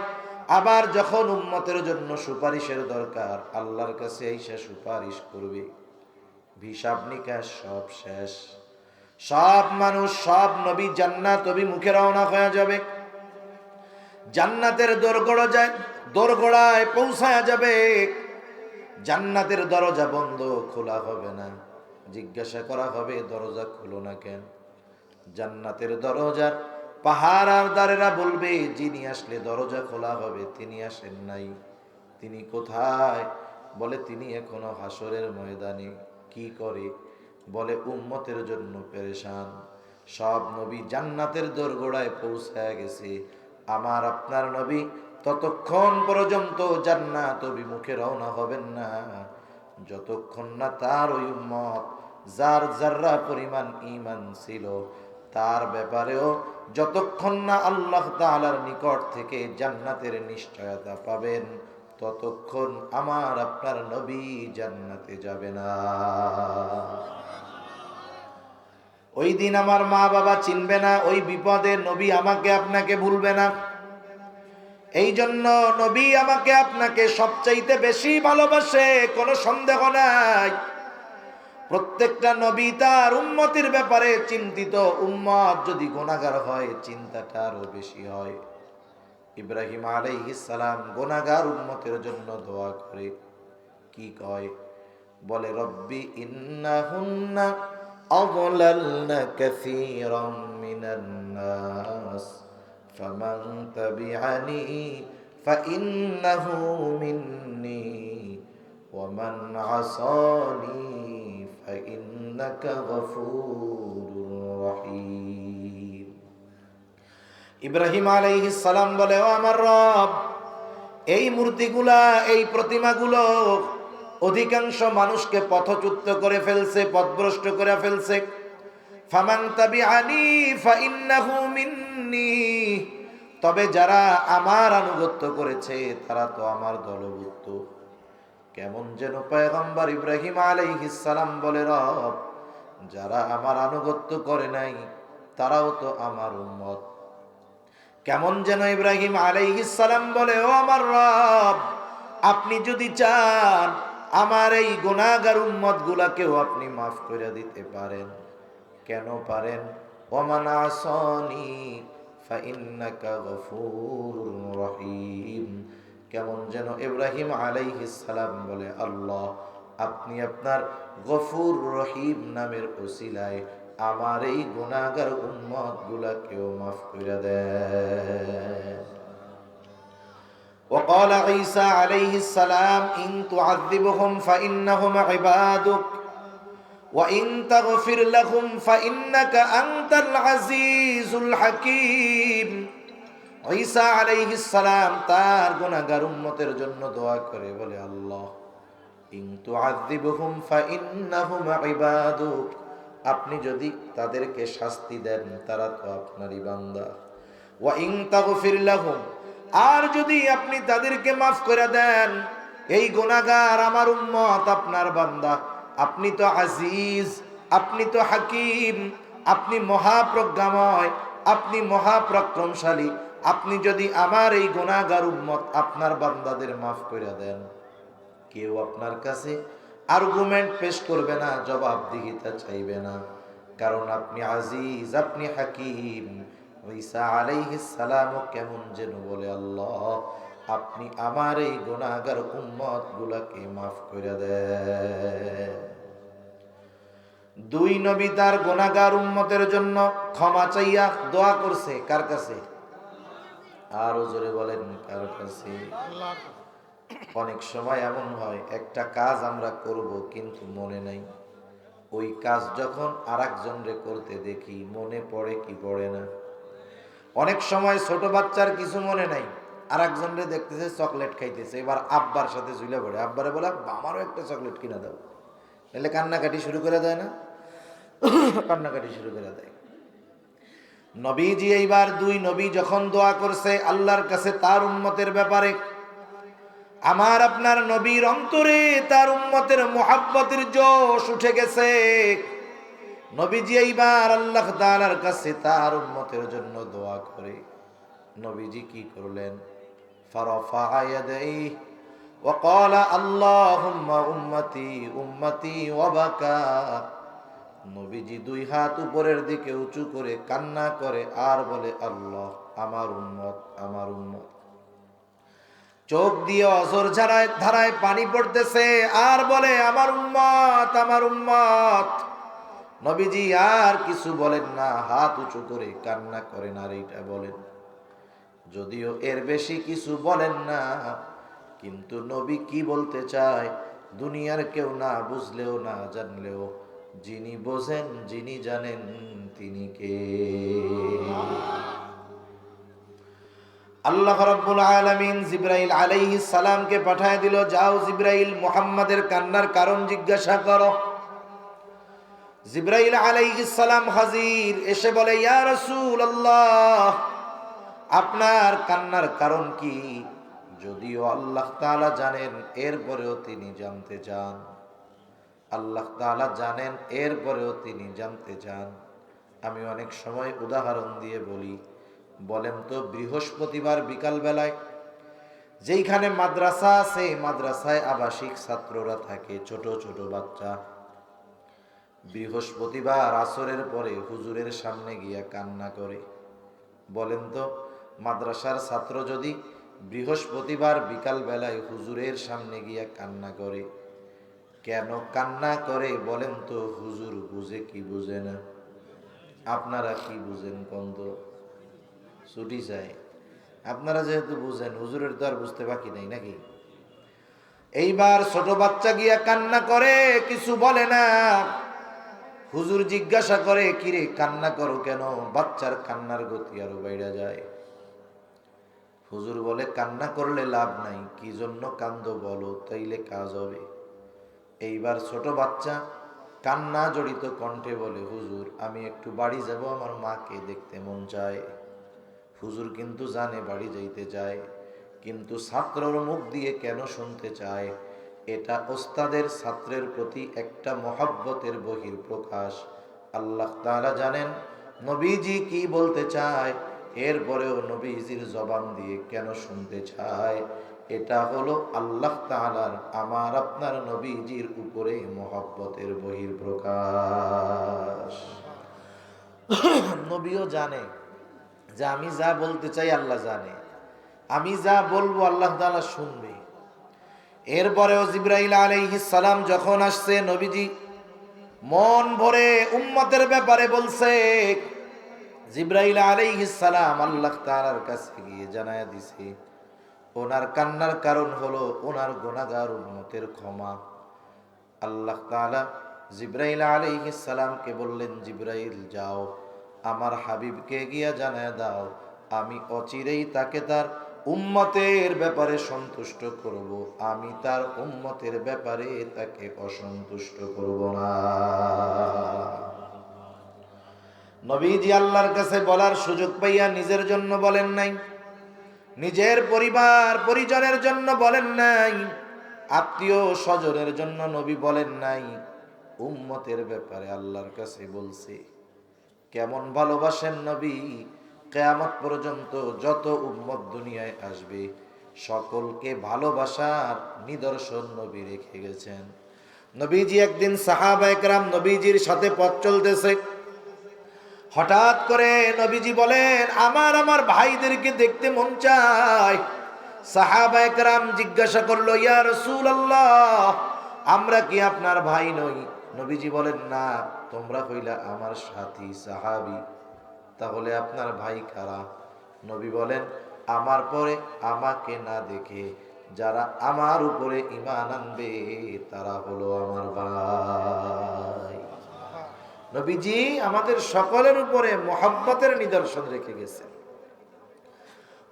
A: আবার যখন উম্মতের জন্য সুপারিশের দরকার, আল্লাহর কাছে এসে সুপারিশ করবে, হিসাব নিকাশ সব শেষ, সব মানুষ, সব নবী জান্নাত অভিমুখে রওনা হয়ে যাবে। জান্নাতের দোরগোড়ায় পৌঁছায়া যাবে। জান্নাতের দরজা বন্ধ, খোলা হবে না। জিজ্ঞাসা করা হবে, দরজা খুলো না কেন? জান্নাতের দরজার পাহারাদারেরা বলবে, যিনি আসলে দরজা খোলা হবে তিনি আসেন নাই। তিনি কোথায়? বলে তিনি এখনো হাসরের ময়দানে। কি করে? বলে উম্মতের জন্য পেরেশান। সব নবী জান্নাতের দোরগোড়ায় পৌঁছায় গেছে, আমার আপনার নবী ততক্ষণ পর্যন্ত জান্নাত অভিমুখে রওনা হবেন না, যতক্ষণ না তার ওই উম্মত যার যাররা পরিমাণ ঈমান ছিল, তার ব্যাপারেও যতক্ষণ না আল্লাহ তাআলার নিকট থেকে জান্নাতের নিশ্চয়তা পাবেন, ততক্ষণ আমার আপনার নবী জান্নাতে যাবে না। ওই দিন আমার মা বাবা চিনবে না, ওই বিপদে নবী আমাকে আপনাকে ভুলবে না। এই জন্য নবী আমাকে আপনাকে সবচাইতে বেশি ভালোবাসে, কোনো সন্দেহ নাই। প্রত্যেকটা নবী তার উম্মতের ব্যাপারে চিন্তিত। উম্মত যদি গুনাহগার হয়, চিন্তাটা আরো বেশি হয়। ইব্রাহিম আলাইহিস সালাম গুনাহগার উম্মতের জন্য দোয়া করে কি কয়? বলে রব্বি ইন্নাহুন্না আযলালনা কাসীরাম মিনান নাস ফামান তাবিআনি ফাইন্নাহু মিন্নি ওয়ামান আসানি ফাইন্নাকা গফুরুর রহিম। ইব্রাহিম আলাইহিস সালাম বলে, ও আমার রব, এই মূর্তিগুলা, এই প্রতিমাগুলো অধিকাংশ মানুষকে পথচ্যুত করে ফেলছে, পথভ্রষ্ট করে ফেলছে। ফামান তাবিআনি ফাইন্নাহু মিন্নি, তবে যারা আমার আনুগত্য করেছে তারা তো আমার দলভুক্ত। কেমন যেন পয়গম্বর ইব্রাহিম আলাইহিস সালাম বলে, রব, যারা আমার আনুগত্য করে নাই তারাও তো আমার উম্মত। কেমন যেন ইব্রাহিম আলাইহিস সালাম বলে, ও আমার রব, আপনি যদি চান আমার এই গুনাহগার উম্মত গুলাকেও আপনি মাফ করে দিতে পারেন। কেন পারেন? ওমান আসানি ফাইন্নাকা গফুরুর রহিম। কেমন যেন ইব্রাহিম আলাইহিস সালাম বলে, আল্লাহ, আপনি আপনার গফুর রহিম নামের ওসিলায় আমার এই গুনাহগার উম্মত গুলাকেও মাফ করে দেন। وقال عيسى عليه السلام إن تعذبهم فإنهم عبادك وإن تغفر لهم فإنك أنت العزيز الحكيم। ঈসা আলাইহিস সালাম তার গুনাহগার উম্মতের জন্য দোয়া করে বলে, আল্লাহ, ইন তুআযিবহুম ফাইন্নাহুম ইবাদুক, আপনি যদি তাদেরকে শাস্তি দেন তারা তো আপনারই বান্দা। ওয়া ইন তাগফির লাহুম, আর যদি আপনি তাদেরকে মাফ করে দেন, এই গুনাহগার আমার উম্মত আপনার বান্দা। আপনি তো আজিজ, আপনি তো হাকিম, আপনি মহাপ্রজ্ঞাময়, আপনি মহাপরাক্রমশালী। আপনি যদি আমার এই গুনাহগার উম্মত আপনার বান্দাদের মাফ করে দেন, কেউ আপনার কাছে আর্গুমেন্ট পেশ করবে না, জবাবদিহিতা চাইবে না, কারণ আপনি আজিজ, আপনি হাকিম। ঈসা আলাইহিস সালাম কেমন যেন বলে, আল্লাহ, আপনি আমার এই গুনাহগার উম্মত গুলাকে মাফ করে দেন। দুই নবী তার গুনাহগার উম্মতের জন্য ক্ষমা চাইয়া দোয়া করছে কার কাছে? আরো জোরে বলেন, কার কাছে? অনেক সময় এমন হয়, একটা কাজ আমরা করব কিন্তু মনে নাই। ওই কাজ যখন আরেকজনরে করতে দেখি, মনে পড়ে কি পড়ে না? অনেক সময় ছোট বাচ্চার কিছু মনে নাই, আরেকজনরে দেখতেছে চকলেট খাইতেছে, এবার আব্বার সাথে ঝুলে পড়ে, আব্বারে বলে, আমারও একটা চকলেট কিনে দাও। তাহলে কান্নাকাটি শুরু করে দেয় না? কান্নাকাটি শুরু করে দেয়। নবীজি এইবার দুই নবী যখন দোয়া করছে আল্লাহর কাছে তার উম্মতের ব্যাপারে, আমার আপনার নবীর অন্তরে তার উম্মতের মুহাব্বতের জোশ উঠে গেছে। নবীজি এইবার আল্লাহ তাআলার কাছে তার উম্মতের জন্য দোয়া করে নবীজি কি করলেন? ফারাফা ইয়াদাইহি ওয়া ক্বালা আল্লাহুম্মা উম্মতি উম্মতি ওয়া বাকা। নবীজি দুই হাত উপরের দিকে উঁচু করে কান্না করে আর বলে, আল্লাহ, আমার উম্মত, আমার উম্মত। চোখ দিয়ে অঝর ধারায় পানি পড়তেছে আর বলে, আমার উম্মত, আমার উম্মত। নবীজি আর কিছু বলেন না, হাত উঁচু করে কান্না করেন আর এইটা বলেন। যদিও এর বেশি কিছু বলেন না, কিন্তু নবী কি বলতে চায় দুনিয়ার কেউ না বুঝলেও না জানলেও যিনি বোঝেন, যিনি জানেন, তিনি কে? আল্লাহ রাব্বুল আলামিন জিবরাইল আলাইহিস সালামকে পাঠায় দিল, যাও জিবরাইল, মুহাম্মাদের কান্নার কারণ জিজ্ঞাসা করো। জিবরাইল আলাইহিস সালাম হাজির, এসে বলে, ইয়া রাসূলুল্লাহ, আপনার কান্নার কারণ কি? যদিও আল্লাহ তাআলা জানেন, এরপরেও তিনি জানতে চান। আল্লাহ তাআলা জানেন, এরপরেও তিনি জানতে চান। আমি অনেক সময় উদাহরণ দিয়ে বলি, বলেন তো বৃহস্পতিবার বিকাল বেলায় যেইখানে মাদ্রাসা আছে, মাদ্রাসায় আবাসিক ছাত্ররা থাকে, ছোট ছোট বাচ্চা, বৃহস্পতিবার আসরের পরে হুজুরের সামনে গিয়া কান্না করে। বলেন তো মাদ্রাসার ছাত্র যদি বৃহস্পতিবার বিকাল বেলায় হুজুরের সামনে গিয়া কান্না করে, কেন কান্না করে বলেন তো? হুজুর বুঝে কি বুঝে না? আপনারা কি বুঝেন? কন্দ ছুটি চাই। আপনারা যেহেতু বুঝেন, হুজুরের তো আর বুঝতে বাকি নাই নাকি? এইবার ছোট বাচ্চা গিয়া কান্না করে, কিছু বলে না। হুজুর জিজ্ঞাসা করে, কিরে কান্না করো কেন? বাচ্চার কান্নার গতি আরো বাইরে যায়। হুজুর বলে, কান্না করলে লাভ নাই, কি জন্য কান্দো বলো, তাইলে কাজ হবে। এইবার ছোট বাচ্চা কান্না জড়িত কণ্ঠে বলে, হুজুর আমি একটু বাড়ি যাব, আমার মাকে দেখতে মন চায়। হুজুর কিন্তু জানে বাড়ি যাইতে চায়, কিন্তু ছাত্রর মুখ দিয়ে কেন শুনতে চায়? এটা ওস্তাদের ছাত্রের প্রতি একটা মহব্বতের বহির প্রকাশ। আল্লাহ তাআলা জানেন নবীজি কি বলতে চায়, এরপরেও নবীজির জবান দিয়ে কেন শুনতে চায়? এটা হলো আল্লাহ তাআলার আমার আপনার নবীজির উপরে মহব্বতের বহির প্রকাশ। নবীও জানে যে আমি যা বলতে চাই আল্লাহ জানে, আমি যা বলবো আল্লাহ তাআলা শুনবে। এরপরেও জিবরাইল আলাইহিস সালাম যখন আসছে, নবীজি মন ভরে উম্মতের ব্যাপারে বলছে। জিবরাইল আলাইহিস সালাম আল্লাহ তাআলার কাছে গিয়ে জানায়া দিছে, ওনার কান্নার কারণ হলো ওনার গুনাহগার উম্মতের ক্ষমা। আল্লাহ তাআলা জিবরাইল আলাইহিস সালামকে বললেন, জিবরাইল যাও আমার হাবিবকে গিয়া জানায়া দাও, আমি অচিরেই তাকে তার উম্মতের ব্যাপারে সন্তুষ্ট করব, আমি তার উম্মতের ব্যাপারে তাকে অসন্তুষ্ট করব না। নবীজি আল্লাহর কাছে বলার সুযোগ পাইয়া নিজের জন্য বলেন নাই, নিজের পরিবার পরিজনের জন্য বলেন নাই, আত্মীয় স্বজনের জন্য নবী বলেন নাই, উম্মতের ব্যাপারে আল্লাহর কাছে বলছে। কেমন ভালোবাসেন নবী! কিয়ামত পর্যন্ত যত উম্মত দুনিয়ায় আসবে সকলকে ভালোবাসার নিদর্শন নবী রেখে গেছেন। নবীজি একদিন সাহাবায়ে কেরাম নবীজির সাথে পথ চলতেছে, হঠাৎ করে নবীজি বলেন, আমার ভাইদেরকে দেখতে মন চায়। সাহাবায়ে কেরাম জিজ্ঞাসা করলো, ইয়া রাসূলুল্লাহ, আমরা কি আপনার ভাই নই? নবীজি বলেন, না, তোমরা কইলা আমার সাথী সাহাবী, তাহলে আপনার ভাই কারা? নবী বলেন, আমার পরে আমাকে না দেখে যারা আমার উপরে ঈমান আনবে তারা হলো আমার ভাই। নবীজি আমাদের সকলের উপরে মহব্বতের নিদর্শন রেখে গেছেন।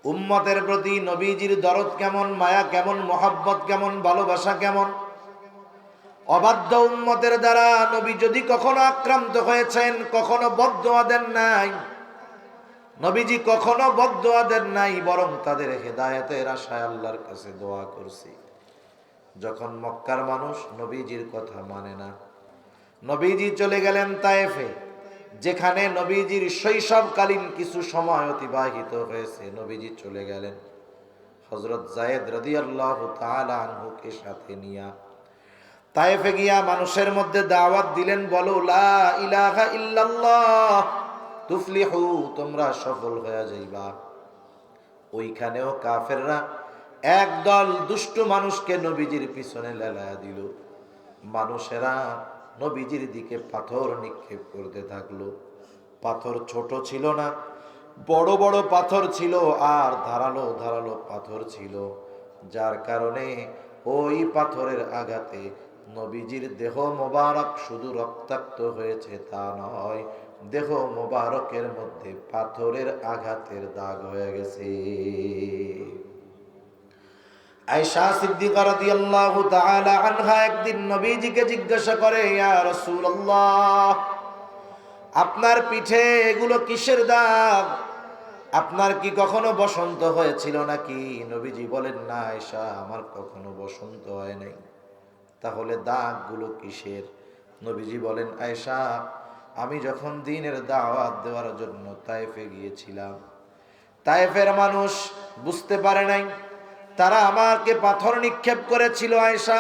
A: উম্মতের প্রতি নবীজির দরদ কেমন, মায়া কেমন, মহব্বত কেমন, ভালোবাসা কেমন! অবাধ্য উম্মতের দ্বারা নবী যদি কখনো আক্রান্ত হয়েছেন, কখনো বদদুয়া দেন নাই। নবীজি কখনো বদদুয়া দেন নাই, বরং তাদের হেদায়েতের আশায় আল্লাহর কাছে দোয়া করছি। যখন মক্কার মানুষ নবীজির কথা মানে না, নবীজি চলে গেলেন তায়েফে, যেখানে নবীজির শৈশবকালীন কিছু সময় অতিবাহিত হয়েছে। নবীজি চলে গেলেন হযরত যায়েদ রাদিয়াল্লাহু তাআলা আনহুকে সাথে নিয়া তায়েফে গিয়া মানুষের মধ্যে দাওয়াত দিলেন, বলো লা ইলাহা ইল্লাল্লাহ তুফলিহু, তোমরা সফল হয়ে যাইবা। ওইখানেও কাফেররা একদল দুষ্ট মানুষকে নবীজির পিছনে লেলায়া দিল। মানুষেরা নবীজির দিকে পাথর নিক্ষেপ করতে থাকলো। পাথর ছোট ছিল না, বড় বড় পাথর ছিল, আর ধারালো ধারালো পাথর ছিল, যার কারণে ওই পাথরের আঘাতে নবীজির দেহ মোবারক শুধু রক্তাক্ত হয়েছে তা নয়, দেহ মোবারকের মধ্যে পাথরের আঘাতের দাগ হয়ে গেছে। আয়েশা সিদ্দিকা রাদিয়াল্লাহু তাআলা আনহা একদিন নবীজিকে জিজ্ঞাসা করে, ইয়া রাসূলুল্লাহ, আপনার পিঠে এগুলো কিসের দাগ? আপনার কি কখনো বসন্ত হয়েছিল নাকি? নবীজি বলেন, না আয়েশা, আমার কখনো বসন্ত হয় নাই। তাহলে দাগগুলো কিসের? নবীজি বলেন, আয়েশা, আমি যখন দ্বীনের দাওয়াত দেওয়ার জন্য তায়েফে গিয়েছিলাম, তায়েফের মানুষ বুঝতে পারে নাই, তারা আমাকে পাথর নিক্ষেপ করেছিল আয়েশা।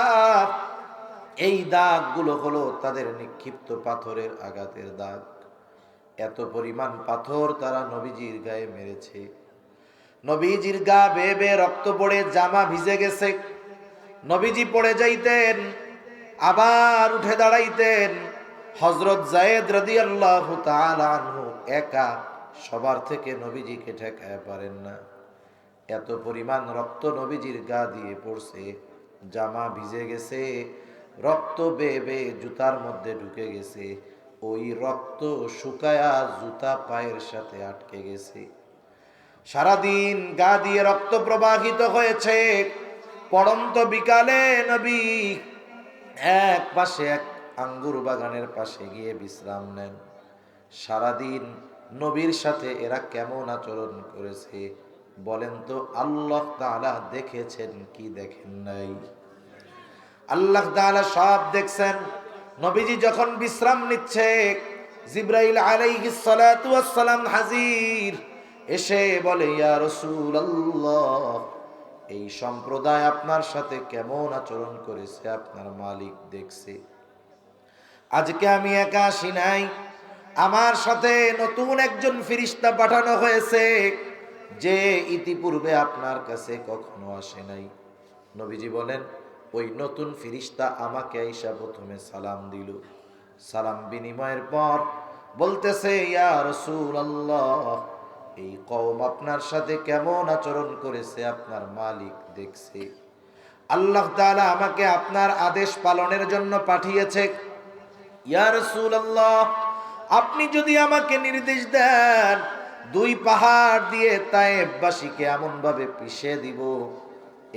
A: এই দাগগুলো হলো তাদের নিক্ষিপ্ত পাথরের আঘাতের দাগ। এত পরিমাণ পাথর তারা নবীজির গায়ে মেরেছে। নবীজির গা বেয়ে বেয়ে রক্ত পড়ে জামা ভিজে গেছে। নবীজি পড়ে যাইতেন, আবার উঠে দাঁড়াইতেন। হযরত যায়েদ রাদিয়াল্লাহু তাআলা আনহু একা সবার থেকে নবীজিকে ঠেকায় পারেন না। এত পরিমাণ রক্ত নবীজির গা দিয়ে পড়ছে, জামা ভিজে গেছে, রক্ত বেয়ে বেয়ে জুতার মধ্যে ঢুকে গেছে। ওই রক্ত শুকায়া জুতা পায়ের সাথে আটকে গেছে। সারাদিন গা দিয়ে রক্ত প্রবাহিত হয়েছে। পড়ন্ত বিকালে নবী এক পাশে এক আঙ্গুর বাগানের পাশে গিয়ে বিশ্রাম নেন। সারাদিন নবীর সাথে এরা কেমন আচরণ করেছে বলেন তো? আল্লাহ তাআলা দেখেছেন কি দেখেন নাই? আল্লাহ তাআলা সব দেখছেন। নবীজি যখন বিশ্রাম নিচ্ছে, জিবরাইল আলাইহিস সালাতু ওয়াস সালাম হাজির, এসে বলে, ইয়া রাসূলুল্লাহ, এই সম্প্রদায় আপনার সাথে কেমন আচরণ করেছে আপনার মালিক দেখছে। আজকে আমি একা আসি নাই, আমার সাথে নতুন একজন ফেরেশতা পাঠানো হয়েছে, যে ইতিপূর্বে আপনার কাছে কখনো আসে নাই। নবীজি বলেন, ওই নতুন ফেরেশতা আমাকে আইসা প্রথমে সালাম দিল। সালাম বিনিময়ের পর বলতেছে, ইয়া রাসূলুল্লাহ, এই কওম আপনার সাথে কেমন আচরণ করেছে আপনার মালিক দেখছে। আল্লাহ তাআলা আমাকে আপনার আদেশ পালনের জন্য পাঠিয়েছে। ইয়া রাসূলুল্লাহ, আপনি যদি আমাকে নির্দেশ দেন, দুই পাহাড় দিয়ে তায়েফবাসীকে এমন ভাবে পিষে দিব,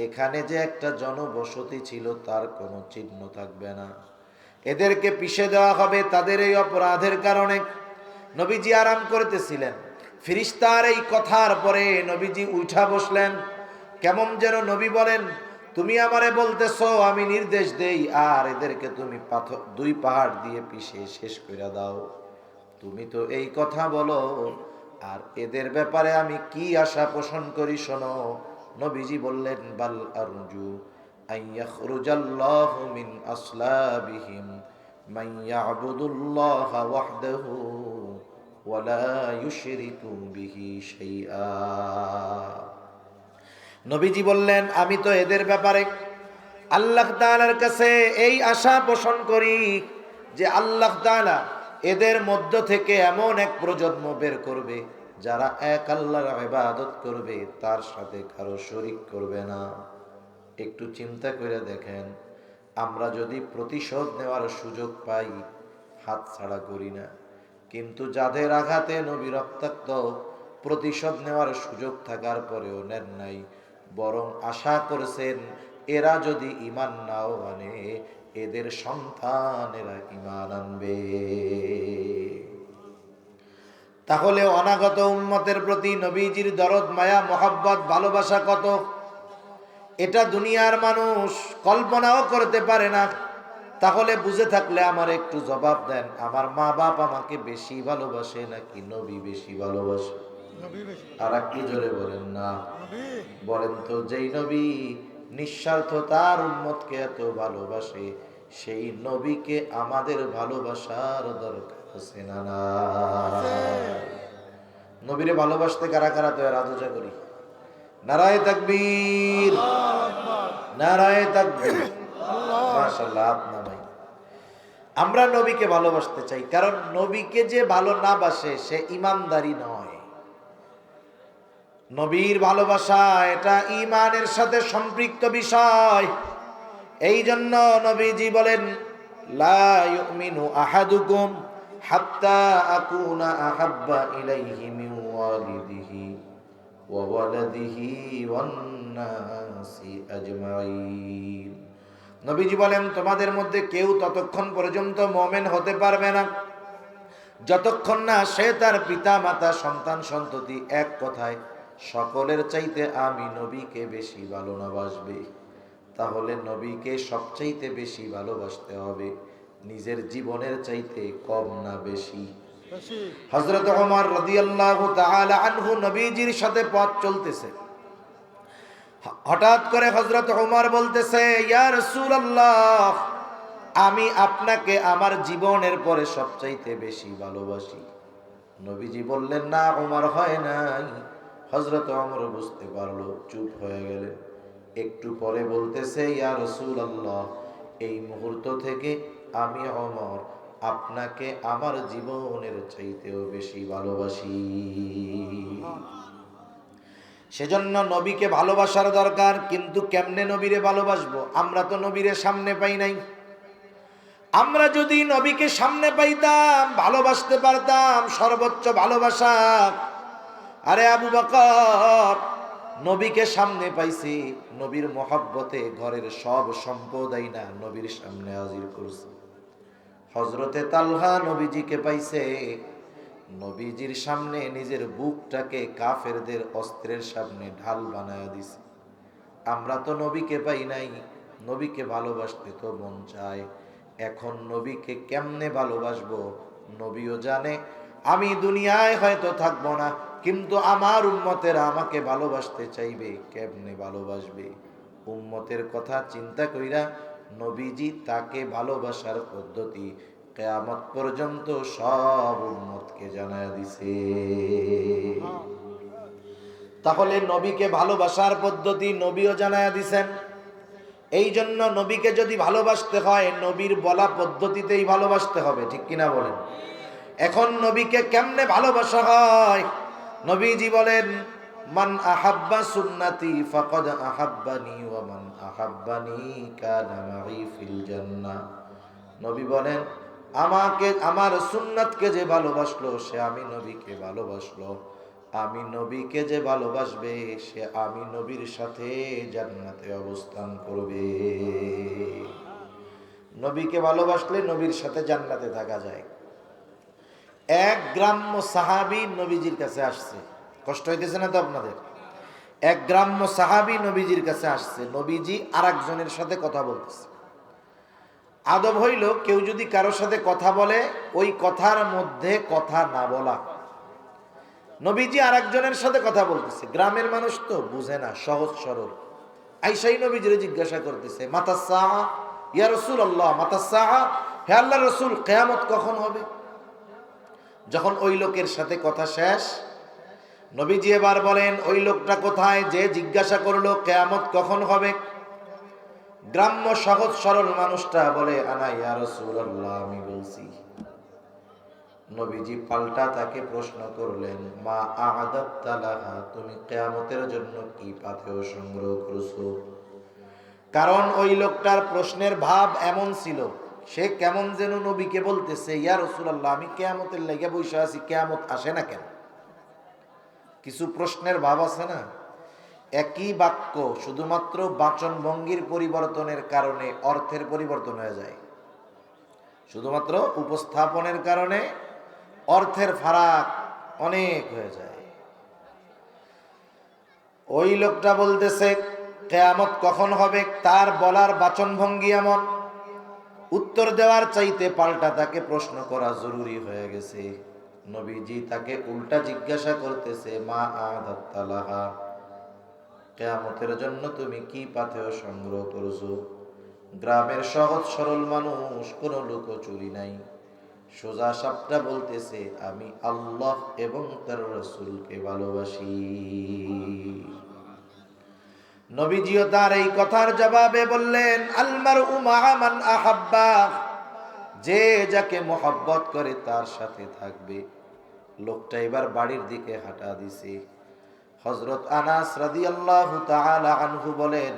A: এখানে যে একটা জনবসতি ছিল তার কোনো চিহ্ন থাকবে না। এদেরকে পিষে দেওয়া হবে তাদের এই অপরাধের কারণে। নবীজি আরাম করতেছিলেন, ফেরেশতার এই কথার পরে নবীজি উঠা বসলেন। কেমন যেন নবী বলেন, তুমি আমারে বলতেছো আমি নির্দেশ দেই, আর এদেরকে তুমি দুই পাহাড় দিয়ে পিষে শেষ করে দাও। তুমি তো এই কথা বলো, আর এদের ব্যাপারে আমি কি আশা পোষণ করি শোনো। নবীজি বললেন, বাল আরজু আইয়াখরুজাল্লাহু মিন আসলাবিহিম মান ইয়াবুদুল্লাহ ওয়াহদাহু ওয়া লা ইউশরিকু বিহি শাইআ। নবীজি বললেন, আমি তো এদের ব্যাপারে আল্লাহ তাআলার কাছে এই আশা পোষণ করি যে আল্লাহ তাআলা এদের মধ্য থেকে এমন এক প্রজন্ম বের করবে যারা এক আল্লাহর ইবাদত করবে, তার সাথে কারো শরীক করবে না। একটু চিন্তা করে দেখেন, আমরা যদি প্রতিশোধ নেওয়ার সুযোগ পাই হাত ছাড়া করি না, কিন্তু যাদের আঘাতে নবী রক্তাক্ত, প্রতিশোধ নেওয়ার সুযোগ থাকার পরেও নেন নাই, বরং আশা করেছেন এরা যদি ঈমান নাও আনে এদের সন্তানেরা ঈমান আনবে। তাহলে অনাগত উম্মতের প্রতি নবীজির দরদ, মায়া, মহব্বত, ভালোবাসা কত, এটা দুনিয়ার মানুষ কল্পনাও করতে পারে না। তাহলে বুঝে থাকলে আমার একটু জবাব দেন, আমার মা বাপ আমাকে বেশি ভালোবাসে নাকি নবী বেশি ভালোবাসে? আর একটু জোরে বলেন না। বলেন তো, যেই নবী নিঃস্বার্থ তার উম্মতকে এত ভালোবাসে, সেই নবীকে আমাদের ভালোবাসার দরকার আছে না? না, নবীরে ভালোবাসতে কারা কারা তো রাধুজা করি? নারায়ে তাকবীর, নারায়ে তাকবীর, মাশাআল্লাহ। আপনারাই আমরা নবীকে ভালোবাসতে চাই, কারণ নবীকে যে ভালো না বাসে সে ঈমানদারি নয়। নবীর ভালোবাসা এটা ঈমানের সাথে সম্পৃক্ত বিষয়। এই জন্য নবীজি বলেন, লা ইউমিনু আহাদুকুম হাত্তা আকুনা আহাব্বা ইলাইহি মিন ওয়ালিদিহি ওয়া ওয়ালাদিহি ওয়ান নাসি আজমাইন। নবীজি বলেন, তোমাদের মধ্যে কেউ ততক্ষণ পর্যন্ত মুমিন হতে পারবে না যতক্ষণ না সে তার পিতা মাতা সন্তান সন্ততি এক কথায় সকলের চাইতে আমি নবীকে বেশি ভালোবাসবে। তাহলে নবীকে সবচাইতে বেশি ভালোবাসতে হবে, নিজের জীবনের চাইতে কম না বেশি। হযরত ওমর রাদিয়াল্লাহু তাআলা আনহু নবীজির সাথে পথ চলতেছে, হঠাৎ করে হযরত ওমর বলতেছে, ইয়া রাসূলুল্লাহ, আমি আপনাকে আমার জীবনের পরে সবচাইতে বেশি ভালোবাসি। নবীজি বললেন, না ওমর, হয় নাই। হযরত ওমর বুঝতে পারলো, চুপ হয়ে গেলেন। একটু পরে বলতেছে, ইয়া রাসূলুল্লাহ, এই মুহূর্ত থেকে আমি ওমর আপনাকে আমার জীবনের চাইতেও বেশি ভালোবাসি। সেজন্য নবীকে ভালোবাসার দরকার। কিন্তু কেমনে নবীরে ভালোবাসবো? আমরা তো নবীরে সামনে পাই নাই। আমরা যদি নবীকে সামনে পাইতাম, ভালোবাসতে পারতাম সর্বোচ্চ ভালোবাসা। আরে আবু বকর নবীকে সামনে পাইছি, নবীর মহব্বতে ঘরের সব সম্পদ আইনা নবীর সামনে হাজির করছে। হযরতে তালহা নবীজিকে পাইছে, নবীজির সামনে নিজের বুকটাকে কাফেরদের অস্ত্রের সামনে ঢাল বানায়া দিছে। আমরা তো নবীকে পাই নাই, নবীকে ভালোবাসতে তো মন চায়। এখন নবীকে কেমনে ভালোবাসবো? নবীও জানে আমি দুনিয়ায় হয়তো থাকবো না, কিন্তু আমার উম্মতেরা আমাকে ভালোবাসতে চাইবে। কেমনে ভালোবাসবে? উম্মতের কথা চিন্তা কইরা নবীজি তাকে ভালোবাসার পদ্ধতি কিয়ামত পর্যন্ত সব উম্মতকে জানায়া দিছে। তাহলে নবীকে ভালোবাসার পদ্ধতি নবীও জানায়া দিছেন। এই জন্য নবীকে যদি ভালোবাসতে হয়, নবীর বলা পদ্ধতিতেই ভালোবাসতে হবে, ঠিক কিনা বলেন? এখন নবীকে কেমনে ভালোবাসা হয়? নবীজি বলেন, মান আহাব্বা সুন্নতি ফাকাদ আহাব্বানি ওয়া মান আহাব্বানি কানা মাই ফিল জান্নাহ। নবী বলেন, আমাকে আমার সুন্নাতকে যে ভালোবাসলো সে আমি নবীকে ভালোবাসলো, আমি নবীকে যে ভালোবাসবে সে আমি নবীর সাথে জান্নাতে অবস্থান করবে। নবীকে ভালোবাসলে নবীর সাথে জান্নাতে থাকা যায়। এক গ্রাম্য সাহাবী নবীজির কাছে আসছে। কষ্ট হইতেছে না তো আপনাদের? এক গ্রাম্য সাহাবী নবীজির কাছে আসছে। নবীজি আরেকজনের সাথে কথা বলতেছে। আদব হইল, কেউ যদি কারোর সাথে কথা বলে, ওই কথার মধ্যে কথা না বলা। নবীজি আরেকজনের সাথে কথা বলতেছে। গ্রামের মানুষ তো বুঝে না, সহজ সরল। আইসাই নবীজিরে জিজ্ঞাসা করতেছে, মাতাস সাআ ইয়া রাসূলুল্লাহ, মাতাস সাআ, হে আল্লাহর রাসূল, কিয়ামত কখন হবে? যখন ওই লোকের সাথে কথা শেষ, নবীজি এবার বলেন, ওই লোকটা কোথায় যে জিজ্ঞাসা করলো কিয়ামত কখন হবে? গ্রাম্য সহজ সরল মানুষটা বলে, আনা ইয়া রাসূলুল্লাহ, আমি বলছি। নবীজি পাল্টা তাকে প্রশ্ন করলেন, মা আ'দাত্তা লাহা, তুমি কিয়ামতের জন্য কি পাথেয় সংগ্রহ করছো? কারণ ওই লোকটার প্রশ্নের ভাব এমন ছিল, সে কেমন যেন নবীকে বলতেছে, ইয়া রাসূলুল্লাহ, আমি কিয়ামতের লাগি বইসা আছি, কিয়ামত আসে না কেন? কিছু প্রশ্নের ভাব আছে না? একই বাক্য শুধুমাত্র বাচন ভঙ্গির পরিবর্তনের কারণে অর্থের পরিবর্তন হয়ে যায়। শুধুমাত্র উপস্থাপনের কারণে অর্থের ফারাক অনেক হয়ে যায়। ওই লোকটা বলতেছে কিয়ামত কখন হবে, তার বলার বাচনভঙ্গি এমন, উত্তর দেওয়ার চাইতে পাল্টা তাকে প্রশ্ন করা জরুরি হয়ে গেছে। নবীজি তাকে উল্টা জিজ্ঞাসা করতেছে, মা আ'দাত্তা লাহা, কিয়ামতের জন্য তুমি কি পাথেয় সংগ্রহ করছো? গ্রামের সহজ সরল মানুষ, কোনো লুকোচুরি নাই, সোজা সাপটা বলতেছে, আমি আল্লাহ এবং তার রাসূলকে ভালোবাসি। নবীজিও তার এই কথার জবাবে বললেন, আল মারউ মা'a মান আহাব্বা, যে যাকে মহব্বত করে তার সাথে থাকবে। লোকটা এবার বাড়ির দিকে হাঁটা দিছে। হযরত আনাস রাদিয়াল্লাহু তাআলা আনহু বলেন,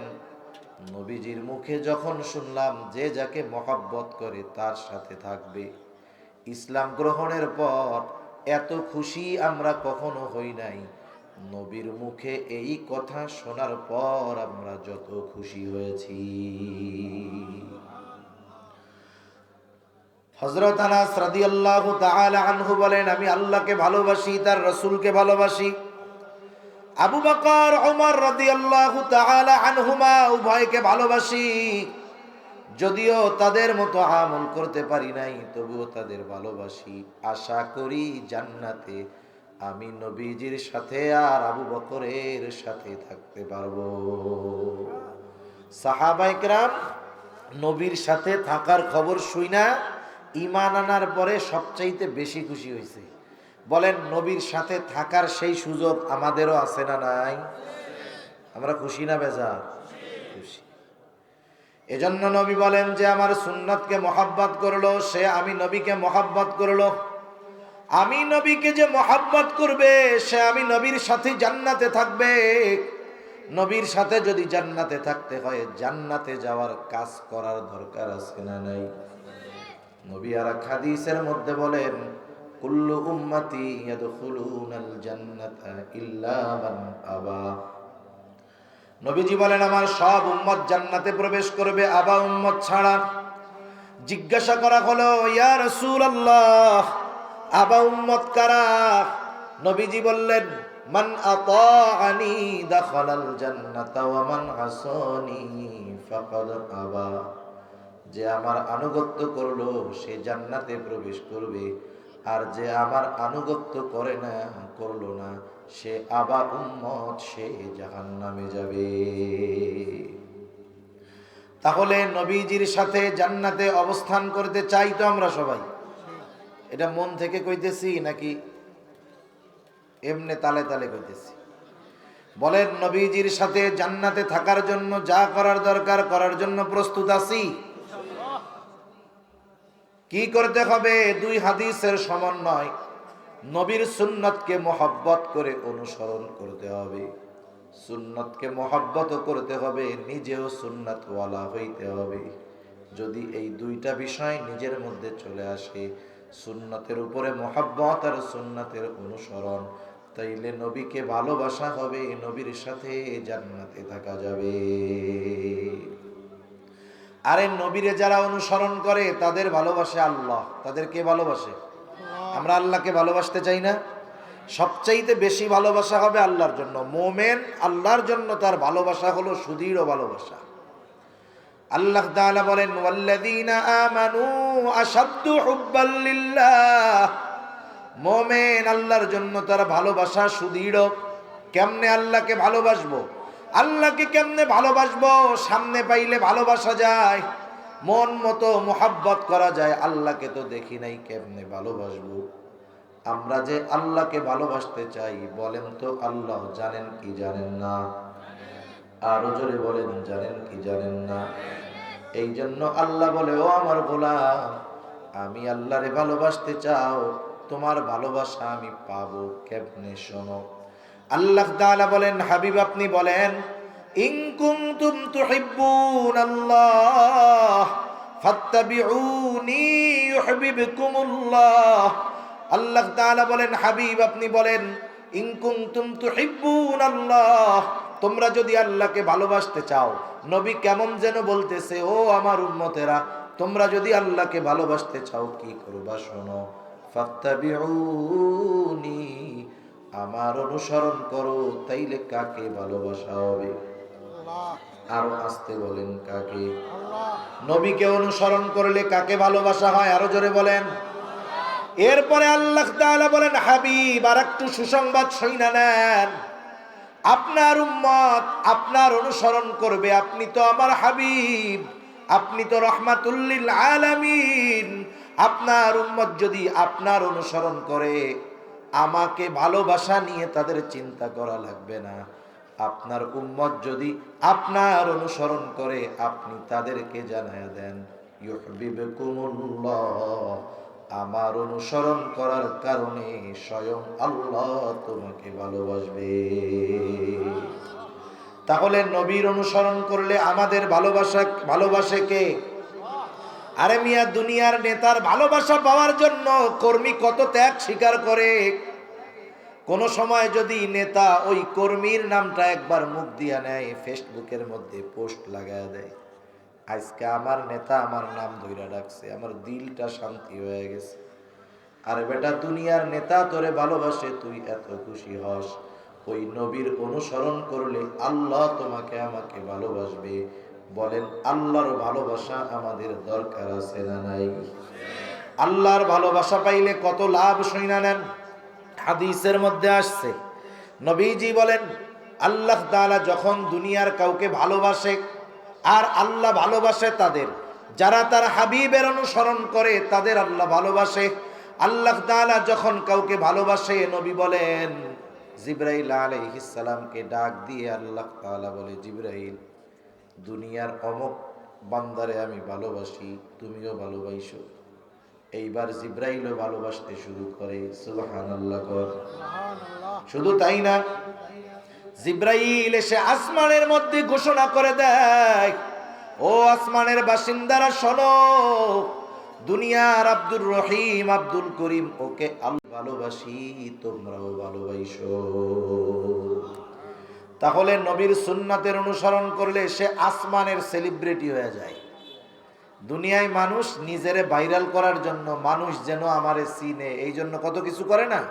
A: নবীজির মুখে যখন শুনলাম যে যাকে মহব্বত করে তার সাথে থাকবে, ইসলাম গ্রহণের পর এত খুশি আমরা কখনো হই নাই। নবীর মুখে এই কথা শোনার পর আমরা যত খুশি হয়েছি। হযরত আনাস রাদিয়াল্লাহু তাআলা আনহু বলেন, আমি আল্লাহকে ভালোবাসি, তার রাসূলকে ভালোবাসি। আবু বকর ওমর রাদিয়াল্লাহু তাআলা আনহুমা উভয়কে ভালোবাসি। যদিও তাদের মতো আমল করতে পারি নাই, তবুও তাদের ভালোবাসি। আশা করি জান্নাতে আমি নবীজির সাথে আর আবু বকরের সাথে থাকতে পারবো। সাহাবায়ে কেরাম নবীর সাথে থাকার খবর শুইনা ঈমান আনার পরে সবচাইতে বেশি খুশি হয়েছে। বলেন, নবীর সাথে থাকার সেই সুযোগ আমাদেরও আছে না নাই? আমরা খুশি না বেজার? খুশি। এজন্য নবী বলেন যে আমার সুন্নতকে মহব্বত করলো, সে আমি নবীকে মহব্বত করলো। আমি নবীকে যে মহব্বত করবে, সে আমি নবীর সাথে জান্নাতে থাকবে। নবীর সাথে যদি জান্নাতে থাকতে হয়, জান্নাতে যাওয়ার কাজ করার দরকার আছে না নাই? নবী আর এক হাদিসের মধ্যে বলেন, কুল্লু উম্মতি ইয়াদখুলুনাল জান্নাতা ইল্লা মান আবা। নবীজি বলেন, আমার সব উম্মত জান্নাতে প্রবেশ করবে, আবা উম্মত ছাড়া। জিজ্ঞাসা করা হলো, ইয়া রাসূলুল্লাহ, আবা উম্মত কারা? নবীজি বললেন, মান আতাআনি দাখালাল জান্নাতা ওয়া মান আসানি ফাকাদ আবা। যে আমার আনুগত্য করলো সে জান্নাতে প্রবেশ করবে, আর যে আমার আনুগত্য করে না, করলো না, সে আবা উম্মত, সে জাহান্নামে যাবে। তাহলে নবীজির সাথে জান্নাতে অবস্থান করতে চাই তো আমরা সবাই? এটা মন থেকে কইতেছি নাকি এমনে তালে তালে কইতেছি? বলেন, নবীজির সাথে জান্নাতে থাকার জন্য যা করার দরকার করার জন্য প্রস্তুত আছি? কি করতে হবে? দুই হাদিসের সমন্বয়। নবীর সুন্নতকে মহব্বত করে অনুসরণ করতে হবে, সুন্নতকে মহব্বত করতে হবে, নিজেও সুন্নতওয়ালা হইতে হবে। যদি এই দুইটা বিষয় নিজের মধ্যে চলে আসে, সুন্নতের উপরে মহব্বত আর সুন্নতের অনুসরণ, তাইলে নবীকে ভালোবাসা হবে, নবীর সাথে জান্নাতে থাকা যাবে। আরে নবীরে যারা অনুসরণ করে তাদের ভালোবাসে আল্লাহ। তাদেরকে ভালোবাসে? আমরা আল্লাহকে ভালোবাসতে চাই না? সবচাইতে বেশি ভালোবাসা হবে আল্লাহর জন্য। মোমেন আল্লাহর জন্য তার ভালোবাসা হলো সুদৃঢ় ভালোবাসা। আল্লাহ তাআলা বলেন, ওয়াল্লাযীনা আমানু আশাদ্দু হুব্বাল লিল্লাহ। মোমেন আল্লাহর জন্য তার ভালোবাসা সুদৃঢ়। কেমনে আল্লাহকে ভালোবাসবো? আল্লাহকে কেমনে ভালোবাসবো? সামনে পাইলে ভালোবাসা যায়, মন মতো মুহাব্বত করা যায়। আল্লাহকে তো দেখি নাই, কেমনে ভালোবাসবো? আমরা যে আল্লাহকে ভালোবাসতে চাই, বলেন তো আল্লাহ জানেন কি জানেন না? আরো জোরে বলেন, জানেন কি জানেন না? এই জন্য আল্লাহ বলে, ও আমার গোলাম, আমি আল্লাহরে ভালোবাসতে চাও, তোমার ভালোবাসা আমি পাবো কেমনে? শোনো, আল্লাহ তাআলা বলেন, হাবিব আপনি বলেন, ইন কুনতুম তুহিব্বুনাল্লাহ ফাত্তাবিউনি ইউহিব্বুকুমুল্লাহ। আল্লাহ তাআলা বলেন, হাবিব আপনি বলেন, ইন কুনতুম তুহিব্বুনাল্লাহ, তোমরা যদি আল্লাহকে ভালোবাসতে চাও। নবী কেমন যেন বলতেছে, ও আমার উম্মতেরা, তোমরা যদি আল্লাহকে ভালোবাসতে চাও কি করবা? শোনো, ফাত্তাবিউনি, আমার অনুসরণ করো, তাইলে কাকে ভালোবাসা হবে? আরো আসতে বলেন, কাকে? নবীকে অনুসরণ করলে কাকে ভালোবাসা হয়? আরো জোরে বলেন। এরপরে আল্লাহ তাআলা বলেন, হাবিব আর একটু সুসংবাদ শুইনা নেন। আপনার উম্মত আপনার অনুসরণ করবে, আপনি তো আমার হাবিব, আপনি তো রাহমাতুল লিল আলামিন। আপনার উম্মত যদি আপনার অনুসরণ করে, আমাকে ভালোবাসা নিয়ে তাদের চিন্তা করা লাগবে না। আপনার উম্মত যদি আপনার অনুসরণ করে, আপনি তাদেরকে জানায়া দেন, ইউহিব্বুকুমুল্লাহ, আমার অনুসরণ করার কারণে স্বয়ং আল্লাহ তোমাকে ভালোবাসবে। তাহলে নবীর অনুসরণ করলে আমাদের ভালোবাসে কে? আরে মিয়া, দুনিয়ার নেতার ভালোবাসা পাওয়ার জন্য কর্মী কত ত্যাগ স্বীকার করে, কোন সময় যদি নেতা ওই কর্মীর নামটা একবার মুখ দিয়া নেয়, ফেসবুকের মধ্যে পোস্ট লাগায় দেয়, আজকে আমার নেতা আমার নাম ধইরা ডাকছে, আমার দিলটা শান্তি হয়ে গেছে। আরে বেটা, দুনিয়ার নেতা তোরে ভালোবাসে, তুই এত খুশি হস, ওই নবীর অনুসরণ করলে আল্লাহ তোমাকে আমাকে ভালোবাসবে। বলেন, আল্লাহর ভালোবাসা আমাদের দরকার আছে না নাই? আল্লাহর ভালোবাসা পাইলে কত লাভ শুইনা নেন। হাদিসের মধ্যে আসছে, নবীজি বলেন, আল্লাহ তাআলা যখন দুনিয়ার কাউকে ভালোবাসে, আর আল্লাহ ভালোবাসে তাদের যারা তার হাবিবের অনুসরণ করে, তাদের আল্লাহ ভালোবাসে। আল্লাহ তাআলা যখন কাউকে ভালোবাসে, নবী বলেন জিবরাইল আলাইহিস সালামকে ডাক দিয়ে আল্লাহ তাআলা বলে, জিবরাইল, দুনিয়ার অমুক বান্দারে আমি ভালোবাসি, তুমিও ভালোবাসো। এইবার জিবরাইলও ভালোবাসতে শুরু করে। সুবহানাল্লাহ। শুধু তাই না, জিবরাইল এসে আসমানের মধ্যে ঘোষণা করে দেয়, ও আসমানের বাসিন্দারা শোনো, দুনিয়ার আব্দুর রহিম, আব্দুল করিম, ওকে আল্লাহ ভালোবাসি, তোমরাও ভালোবাসো। তাহলে নবীর সুন্নাতের অনুসরণ করলে সে আসমানের সেলিব্রিটি হয়ে যায়। দুনিয়ায় মানুষ নিজেরে ভাইরাল করার জন্য, মানুষ যেন আমারে চিনে, এই জন্য কত কিছু করে না,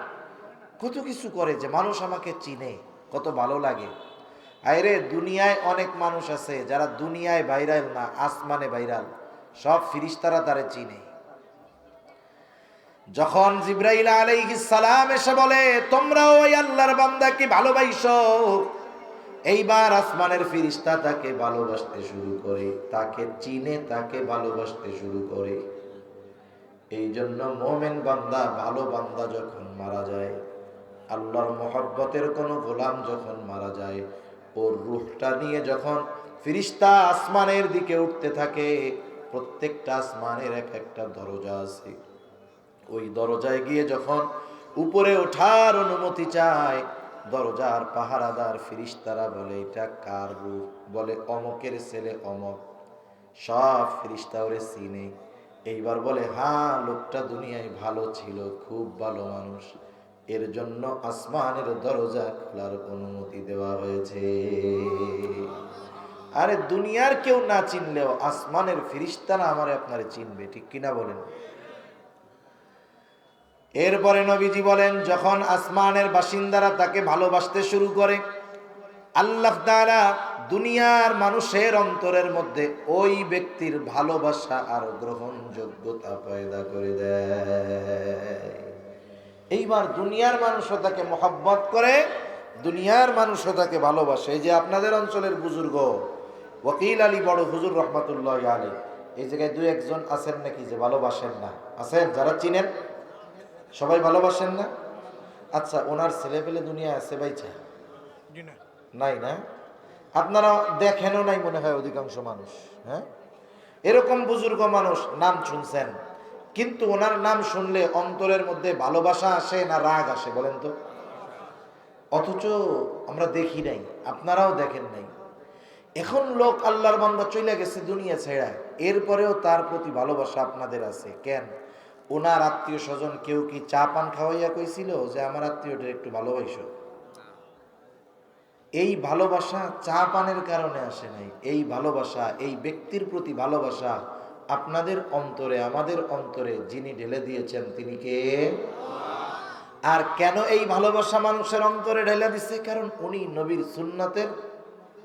A: কত কিছু করে যে মানুষ আমাকে চিনে, কত ভালো লাগে। আরে দুনিয়ায় অনেক মানুষ আছে যারা দুনিয়ায় ভাইরাল না, আসমানে ভাইরাল, সব ফেরেশতারা তারে চিনে। যখন জিবরাইল আলাইহিস সালাম এসে বলে, তোমরা ওই আল্লাহর বান্দাকে ভালোবাসো, এইবার আসমানের ফেরেশতা তাকে ভালোবাসতে শুরু করে, তাকে চিনে, তাকে ভালোবাসতে শুরু করে। এই জন্য মুমিন বান্দা, ভালো বান্দা যখন মারা যায়, আল্লাহর মহব্বতের কোন গোলাম যখন মারা যায়, ওর রূহটা নিয়ে যখন ফেরেশতা আসমানের দিকে উঠতে থাকে, প্রত্যেকটা আসমানের এক একটা দরজা আছে, ওই দরজায় গিয়ে যখন উপরে ওঠার অনুমতি চায়, দরজার পাহারাদার ফেরেশতারা বলে, এটা কার রূহ? বলে অমকের ছেলে অমক। সব ফেরেশতা ওরে চিনে। এইবার বলে, হ্যাঁ, লোকটা দুনিয়ায় ভালো ছিল, খুব ভালো মানুষ, এর জন্য আসমানের দরজা খোলার অনুমতি দেওয়া হয়েছে। আরে দুনিয়ার কেউ না চিনলেও আসমানের ফেরেশতারা আমারে আপনারে চিনবে, ঠিক কিনা বলেন? এরপরে নবীজি বলেন, যখন আসমানের বাসিন্দারা তাকে ভালোবাসতে শুরু করে, আল্লাহ তাআলা দুনিয়ার মানুষের অন্তরের মধ্যে ওই ব্যক্তির ভালোবাসা আর গ্রহণযোগ্যতা পয়দা করে দেয়। এইবার দুনিয়ার মানুষও তাকে মহব্বত করে, দুনিয়ার মানুষও তাকে ভালোবাসে। এই যে আপনাদের অঞ্চলের বুজুর্গ ওয়াকিল আলী বড় হুজুর রহমাতুল্লাহ আলী, এই জায়গায় দুই একজন আছেন নাকি যে ভালোবাসেন না? আছেন যারা চিনেন? সবাই ভালোবাসেন না? আচ্ছা, ওনার ছেলে পেলে দুনিয়া আছে বাইচা? নাই না? আপনারা দেখেনও নাই মনে হয় অধিকাংশ মানুষ। হ্যাঁ, এরকম বুজুর্গ মানুষ নাম শুনছেন, কিন্তু ওনার নাম শুনলে অন্তরের মধ্যে ভালোবাসা আসে না রাগ আসে বলেন তো? অথচ আমরা দেখি নাই, আপনারাও দেখেন নাই। এখন লোক আল্লাহর বান্দা চলে গেছে দুনিয়া ছেড়া, এরপরেও তার প্রতি ভালোবাসা আপনাদের আছে কেন? ওনার আত্মীয় স্বজন কেউ কি চা পান খাওয়াইয়া কইছিল যে আমার আত্মীয়টা একটু ভালোবাসো? এই ভালোবাসা চা পানের কারণে আসে নাই, এই ভালোবাসা, এই ব্যক্তির প্রতি ভালোবাসা আপনাদের অন্তরে, আমাদের অন্তরে যিনি ঢেলে দিয়েছেন তিনি কে? আর কেন এই ভালোবাসা মানুষের অন্তরে ঢেলে দিচ্ছে? কারণ উনি নবীর সুন্নাতের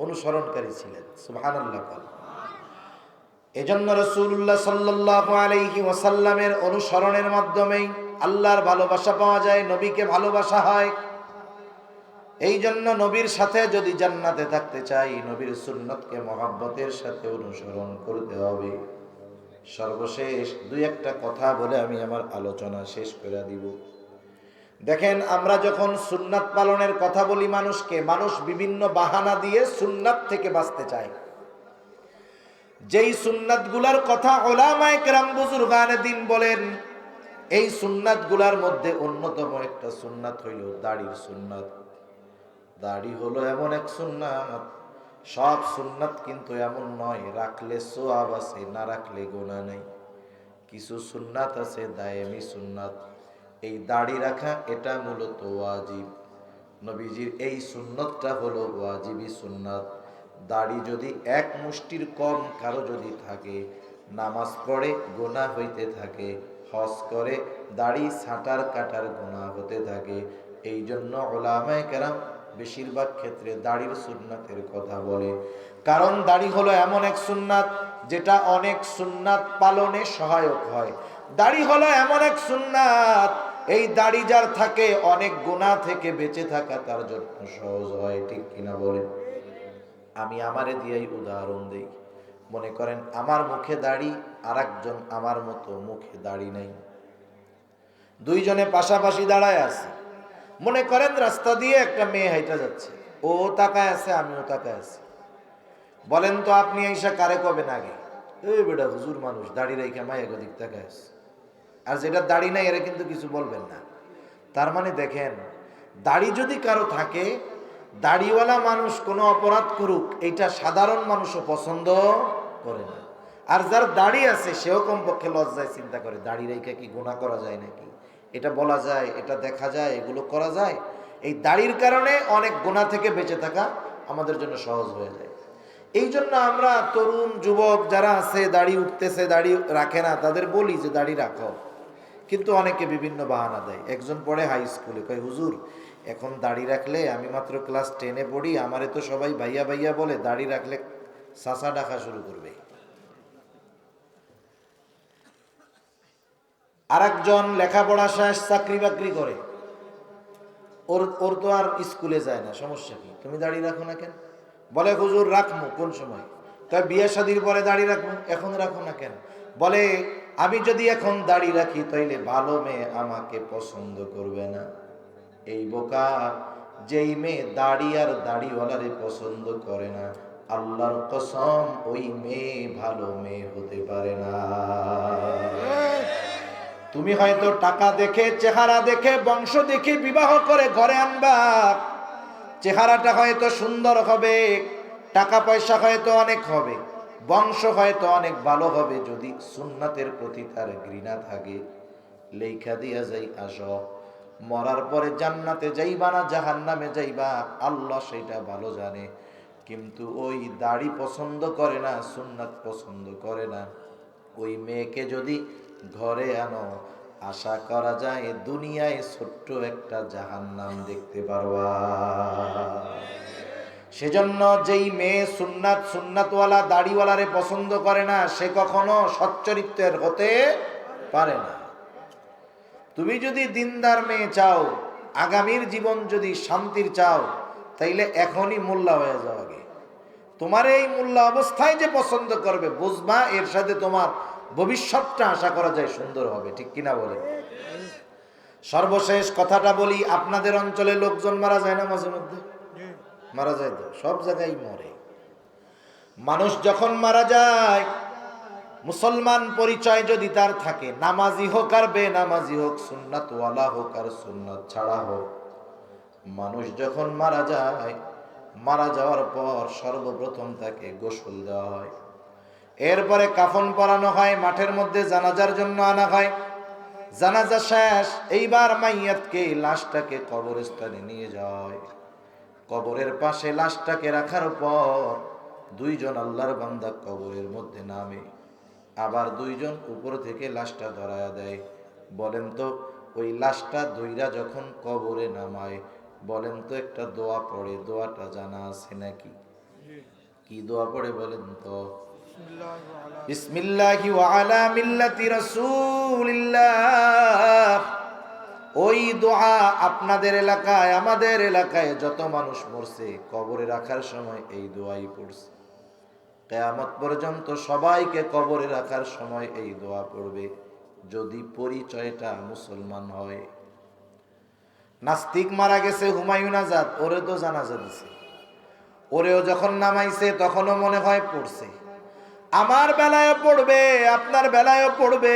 A: অনুসরণকারী ছিলেন। সুবহানাল্লাহ। এজন্য রাসূলুল্লাহ সাল্লাল্লাহু আলাইহি ওয়াসাল্লামের অনুসরণের মাধ্যমেই আল্লাহর ভালোবাসা পাওয়া যায়, নবীকে ভালোবাসা হয়। এই জন্য নবীর সাথে যদি জান্নাতে থাকতে চাই, নবীর সুন্নতকে মহব্বতের সাথে অনুসরণ করতে হবে। সর্বশেষ দুই একটা কথা বলে আমি আমার আলোচনা শেষ করে দিব। দেখেন, আমরা যখন সুন্নাত পালনের কথা বলি মানুষকে, মানুষ বিভিন্ন বাহানা দিয়ে সুন্নাত থেকে বাঁচতে চায়। যেই সুন্নাত গুলার কথা উলামায়ে কেরাম বুজুর্গানে দ্বীন বলেন, এই সুন্নাত গুলার মধ্যে অন্যতম একটা সুন্নাত হইল দাড়ির সুন্নাত। দাড়ি হলো এমন এক সুন্নাত, সব সুন্নাত কিন্তু এমন নয় রাখলে সওয়াব আছে, না রাখলে গুনাহ নেই। কিছু সুন্নাত আছে দায়েমি সুন্নাত, এই দাড়ি রাখা এটা মূলত ওয়াজিব। নবীজির এই সুন্নতটা হলো ওয়াজিবি সুন্নাত। দাড়ি যদি এক মুষ্টির কম কারো যদি থাকে, নামাজ পড়ে গুনাহ হইতে থাকে, হজ করে দাড়ি ছাঁটার কাটার গুনাহ হতে থাকে। এই জন্য উলামায়ে কেরাম বেশিরভাগ ক্ষেত্রে দাড়ির সুন্নাতের কথা বলে। কারণ দাড়ি হলো এমন এক সুন্নাত যেটা অনেক সুন্নাত পালনে সহায়ক হয়। দাড়ি হলো এমন এক সুন্নাত, এই দাড়ি যার থাকে অনেক গুনাহ থেকে বেঁচে থাকা তার জন্য সহজ হয়। ঠিক কিনা বলেন? আমি আমারে দিয়েই উদাহরণ দেই। মনে করেন আমার মুখে দাড়ি, আর একজন আমার মতো মুখে দাড়ি নেই, দুইজনে পাশাপাশি দাঁড়ায় আছে। মনে করেন রাস্তা দিয়ে একটা মেয়ে হাইটা যাচ্ছে, ও তাকায় আছে, আমিও তাকায় আছি। বলেন তো আপনি আইসা কারে কবেন আগে, এই বেটা হুজুর মানুষ দাড়ি রেখে মায়ের দিক তাকায় আছে, আর যেটা দাড়ি নাই এরা কিন্তু কিছু বলবেন না। তার মানে দেখেন, দাড়ি যদি কারো থাকে, দাড়িওয়ালা মানুষ কোনো অপরাধ করুক এটা সাধারণ মানুষও পছন্দ করে না। আর যার দাড়ি আছে সেও কমপক্ষে লজ্জায় চিন্তা করে দাড়ি রেখে কি গুনাহ করা যায় নাকি, এটা বলা যায়, এটা দেখা যায়, এগুলো করা যায়। এই দাড়ির কারণে অনেক গুনাহ থেকে বেঁচে থাকা আমাদের জন্য সহজ হয়ে যায়। এই জন্য আমরা তরুণ যুবক যারা আছে দাড়ি উঠতেছে, দাড়ি রাখে না, তাদের বলি যে দাড়ি রাখো। কিন্তু অনেকে বিভিন্ন বাহানা দেয়। একজন পড়ে হাই স্কুলে, কয় হুজুর এখন দাড়ি রাখলে, আমি মাত্র ক্লাস 10-এ পড়ি, আমারে তো সবাই ভাইয়া ভাইয়া বলে, দাড়ি রাখলে চাচা ডাকা শুরু করবে। আরেকজন লেখাপড়া শেষ, চাকরি বাকরি করে, ওর তো আর স্কুলে যায় না, সমস্যা কি, তুমি দাড়ি রাখো না কেন? বলে হুজুর রাখবো কোন সময়? তাই বিয়ে শাদীর পরে দাড়ি রাখবো, এখন রাখো না কেন? বলে আমি যদি এখন দাড়ি রাখি তাইলে ভালো মেয়ে আমাকে পছন্দ করবে না। এই বোকা, যেই মেয়ে দাড়ি আর দাড়িওয়ালারে পছন্দ করে না, আল্লাহর কসম ওই মেয়ে ভালো মেয়ে হতে পারে না। তুমি হয়তো টাকা দেখে, চেহারা দেখে, বংশ দেখে বিবাহ করে ঘরে আনবা, চেহারাটা হয়তো সুন্দর হবে, টাকা পয়সা হয়তো অনেক হবে, বংশ হয়তো অনেক ভালো হবে, যদি সুন্নাতের প্রতি তার ঘৃণা থাকে, লেখা দিয়া যাই আসো, মরার পরে জান্নাতে যাইবা না জাহান্নামে যাইবা আল্লাহ সেটা ভালো জানে। কিন্তু ওই দাড়ি পছন্দ করে না, সুন্নাত পছন্দ করে না, ওই মেয়েকে যদি ঘরে আনো, আশা করা যায় দুনিয়ায় ছোট্ট একটা জাহান্নাম দেখতে পারবা। সেজন্য যেই মেয়ে সুন্নাতওয়ালা দাড়িওয়ালারে পছন্দ করে না, সে কখনো সচ্চরিত্রের হতে পারে না। তুমি যদি দিনদার মেয়ে চাও, আগামীর জীবন যদি শান্তির চাও, তাইলে এখনই মোল্লা হয়ে যাও আগে। তোমার এই মোল্লা অবস্থায় যে পছন্দ করবে, বুঝবা এর সাথে তোমার ভবিষ্যৎটা আশা করা যায় সুন্দর হবে। ঠিক কিনা বলে? সর্বশেষ কথাটা বলি, আপনাদের অঞ্চলে লোকজন মারা যায় না মাঝে মধ্যে? মারা যায় তো, সব জায়গায় মরে। মানুষ যখন মারা যায়, মুসলমান পরিচয় যদি তার থাকে, নামাজি হোক আর বেনামাজি হোক, সুন্নাতওয়ালা হোক আর সুন্নাত ছাড়া হোক, মানুষ যখন মারা যায়, মারা যাওয়ার পর সর্বপ্রথম তাকে গোসল দেওয়া হয়, এরপরে কাফন পরানো হয়, মাঠের মধ্যে জানাজার জন্য আনা হয়। জানাজা শেষ, এইবার মাইয়াতকে, লাশটাকে কবরস্থানে নিয়ে যাওয়া হয়। কবরের পাশে লাশটাকে রাখার পর দুইজন আল্লাহর বান্দা কবরের মধ্যে নামে, আবার দুইজন উপর থেকে লাশটা ধরায়া দেয়। বলেন তো ওই লাশটা ধইরা যখন কবরে নামায়, বলেন তো একটা দোয়া পড়ে, দোয়াটা জানা আছে নাকি? কি দোয়া পড়ে বলেন তো? বিসমিল্লাহি ওয়া আলা মিল্লাতি রাসূলিল্লাহ। ওই দোয়া আপনাদের এলাকায়, আমাদের এলাকায় যত মানুষ মরছে কবরে রাখার সময় এই দোয়াই পড়ছে। কিয়ামত পর্যন্ত সবাইকে কবরে রাখার সময় এই দোয়া পড়বে, যদি পরিচয়টা মুসলমান হয়। নাস্তিক মারা গেছে, হুমায়ুন আজাদ, ওরে তো জানাজা দিছে, ওরেও যখন নামাইছে তখনও মনে হয় পড়ছে। আমার বেলায়ও পড়বে, আপনার বেলায়ও পড়বে,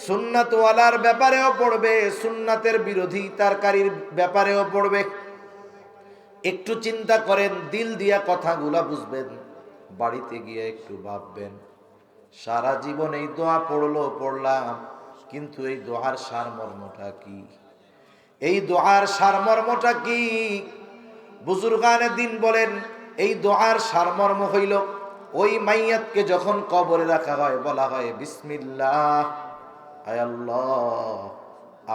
A: সুন্নাতওয়ালার ব্যাপারেও পড়বে, সুন্নাতের বিরোধিতাকারীর ব্যাপারেও পড়বে। একটু চিন্তা করেন, দিল দিয়া কথাগুলা বুঝবেন, বাড়িতে গিয়ে একটু ভাববেন। সারা জীবন এই দোয়া পড়লাম, কিন্তু এই দোয়ার সারমর্মটা কি? এই দোয়ার সারমর্মটা কি? বুজুর্গানে দিন বলেন, এই দোয়ার সারমর্ম হইল, ওই মাইয়াতকে যখন কবরে রাখা হয় বলা হয় বিসমিল্লাহ, আয় আল্লাহ,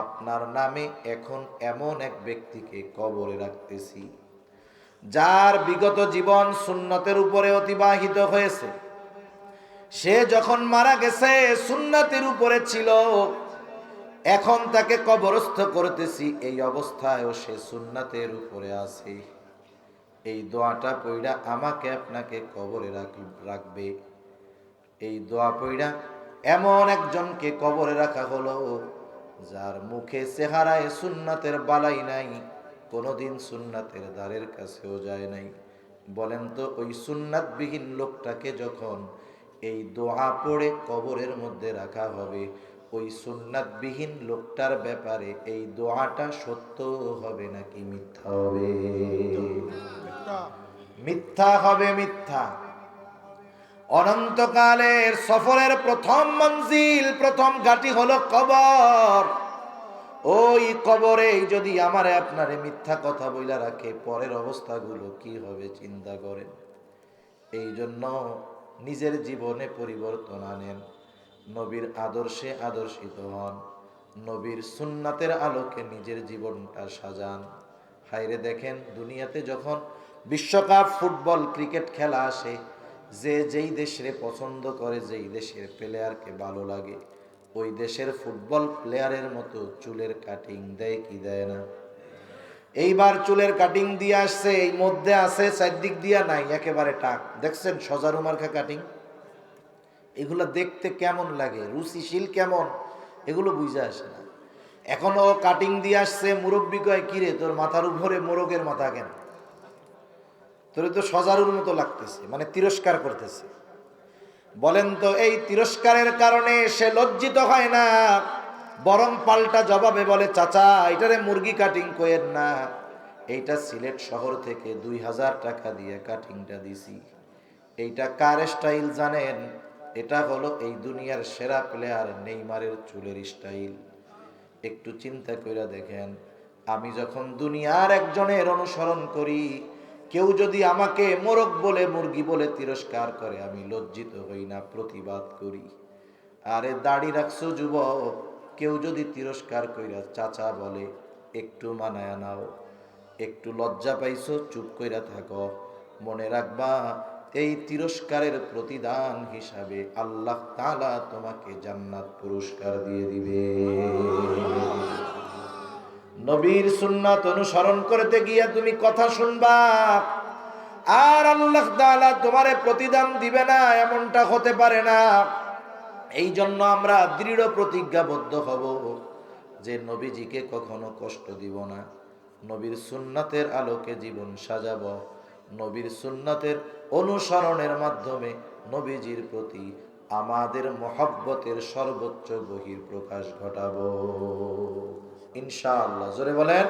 A: আপনার নামে এখন এমন এক ব্যক্তিকে কবরে রাখতেছি যার বিগত জীবন সুন্নতের উপরে অতিবাহিত হয়েছে। সে যখন মারা গেছে সুন্নতের উপরে ছিল, এখন তাকে কবরস্থ করতেছি, এই অবস্থায়ও সে সুন্নতের উপরে আছে। এই দোয়াটা পইড়া আমাকে আপনাকে কবরে রাখবে। এই দোয়া পইড়া এমন একজনকে কবরে রাখা হলো যার মুখে চেহারায় সুন্নাতের বালাই নাই, কোনোদিন সুন্নাতের দ্বারের কাছেও যায় নাই। বলেন তো ওই সুন্নাতবিহীন লোকটাকে যখন এই দোয়া পড়ে কবরের মধ্যে রাখা হবে, ওই সুন্নাতবিহীন লোকটার ব্যাপারে এই দোয়াটা সত্য হবে নাকি মিথ্যা হবে? মিথ্যা হবে, মিথ্যা। অনন্তকালের সফরের প্রথম মঞ্জিল, প্রথম ঘাঁটি হলো কবর। ওই কবরে যদি আমারে আপনারে মিথ্যা কথা বইলা রাখে, পরের অবস্থাগুলো কি হবে চিন্তা করেন। এই জন্য নিজের জীবনে পরিবর্তন আনেন, নবীর আদর্শে আদর্শিত হন, নবীর সুন্নাতের আলোকে নিজের জীবনটা সাজান। হায়রে দেখেন, দুনিয়াতে যখন বিশ্বকাপ ফুটবল ক্রিকেট খেলা আসে, যে যেই দেশে পছন্দ করে, যেই দেশের প্লেয়ারকে ভালো লাগে, ওই দেশের ফুটবল প্লেয়ারের মতো চুলের কাটিং দেয় কি দেয় না? এইবার চুলের কাটিং দিয়ে আসছে, এই মধ্যে আছে চারদিক দিয়া নাই, একেবারে টাক। দেখছেন সজারু মার্কা কাটিং? এগুলো দেখতে কেমন লাগে, রুচিশীল কেমন, এগুলো বুঝে আসে না। এখন ও কাটিং দিয়ে আসছে, মুরব্বী কয় কিরে তোর মাথার উপরে মোরগের মাথা কেন? তোর তো সজারুর মতো লাগতেছে, মানে তিরস্কার করতেছে। বলেন তো এই তিরস্কারের কারণে সে লজ্জিত হয় না, বরং পাল্টা জবাবে বলে চাচা এটারে মুরগি কাটিং কইেন না, এইটা সিলেট শহর থেকে 2000 টাকা দিয়ে কাটিংটা দিছি। এইটা কার স্টাইল জানেন? এটা হলো এই দুনিয়ার সেরা প্লেয়ার নেইমারের চুলের স্টাইল। একটু চিন্তা করে দেখেন, আমি যখন দুনিয়ার একজনের অনুসরণ করি, কেউ যদি আমাকে মোরগ বলে মুরগি বলে তিরস্কার করে, আমি লজ্জিত হই না, প্রতিবাদ করি। আরে দাড়ি রাখছো যুবক, কেউ যদি তিরস্কার কইরা চাচা বলে, একটু মানায় নাও। একটু লজ্জা পাইছো, চুপ কইরা থাকো। মনে রাখবা এই তিরস্কারের প্রতিদান হিসাবে আল্লাহ তাআলা তোমাকে জান্নাত পুরস্কার দিয়ে দিবে। নবীর সুন্নাত অনুসরণ করতে গিয়া তুমি কথা শুনবা, আর আল্লাহ তাআলা তোমারে প্রতিদান দিবে না, এমনটা হতে পারে না। এই জন্য আমরা দৃঢ় প্রতিজ্ঞাবদ্ধ হব যে নবীজিকে কখনো কষ্ট দিব না, নবীর সুন্নাতের আলোকে জীবন সাজাবো, নবীর সুন্নাতের অনুসরণের মাধ্যমে নবীজির প্রতি আমাদের মহব্বতের সর্বোচ্চ বহির প্রকাশ ঘটাবো ইনশাআল্লাহ। জোরে বলেন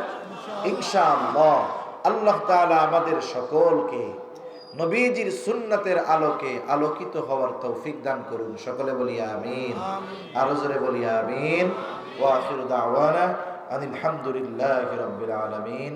A: ইনশাআল্লাহ। আল্লাহ তাআলা আমাদের সকলকে নবীজির সুন্নাতের আলোকে আলোকিত হওয়ার তৌফিক দান করুন। সকলে বলি আমিন, আরো জোরে বলি আমিন। ওয়া আখিরু দাওয়ানা আনিল হামদুলিল্লাহি রাব্বিল আলামিন।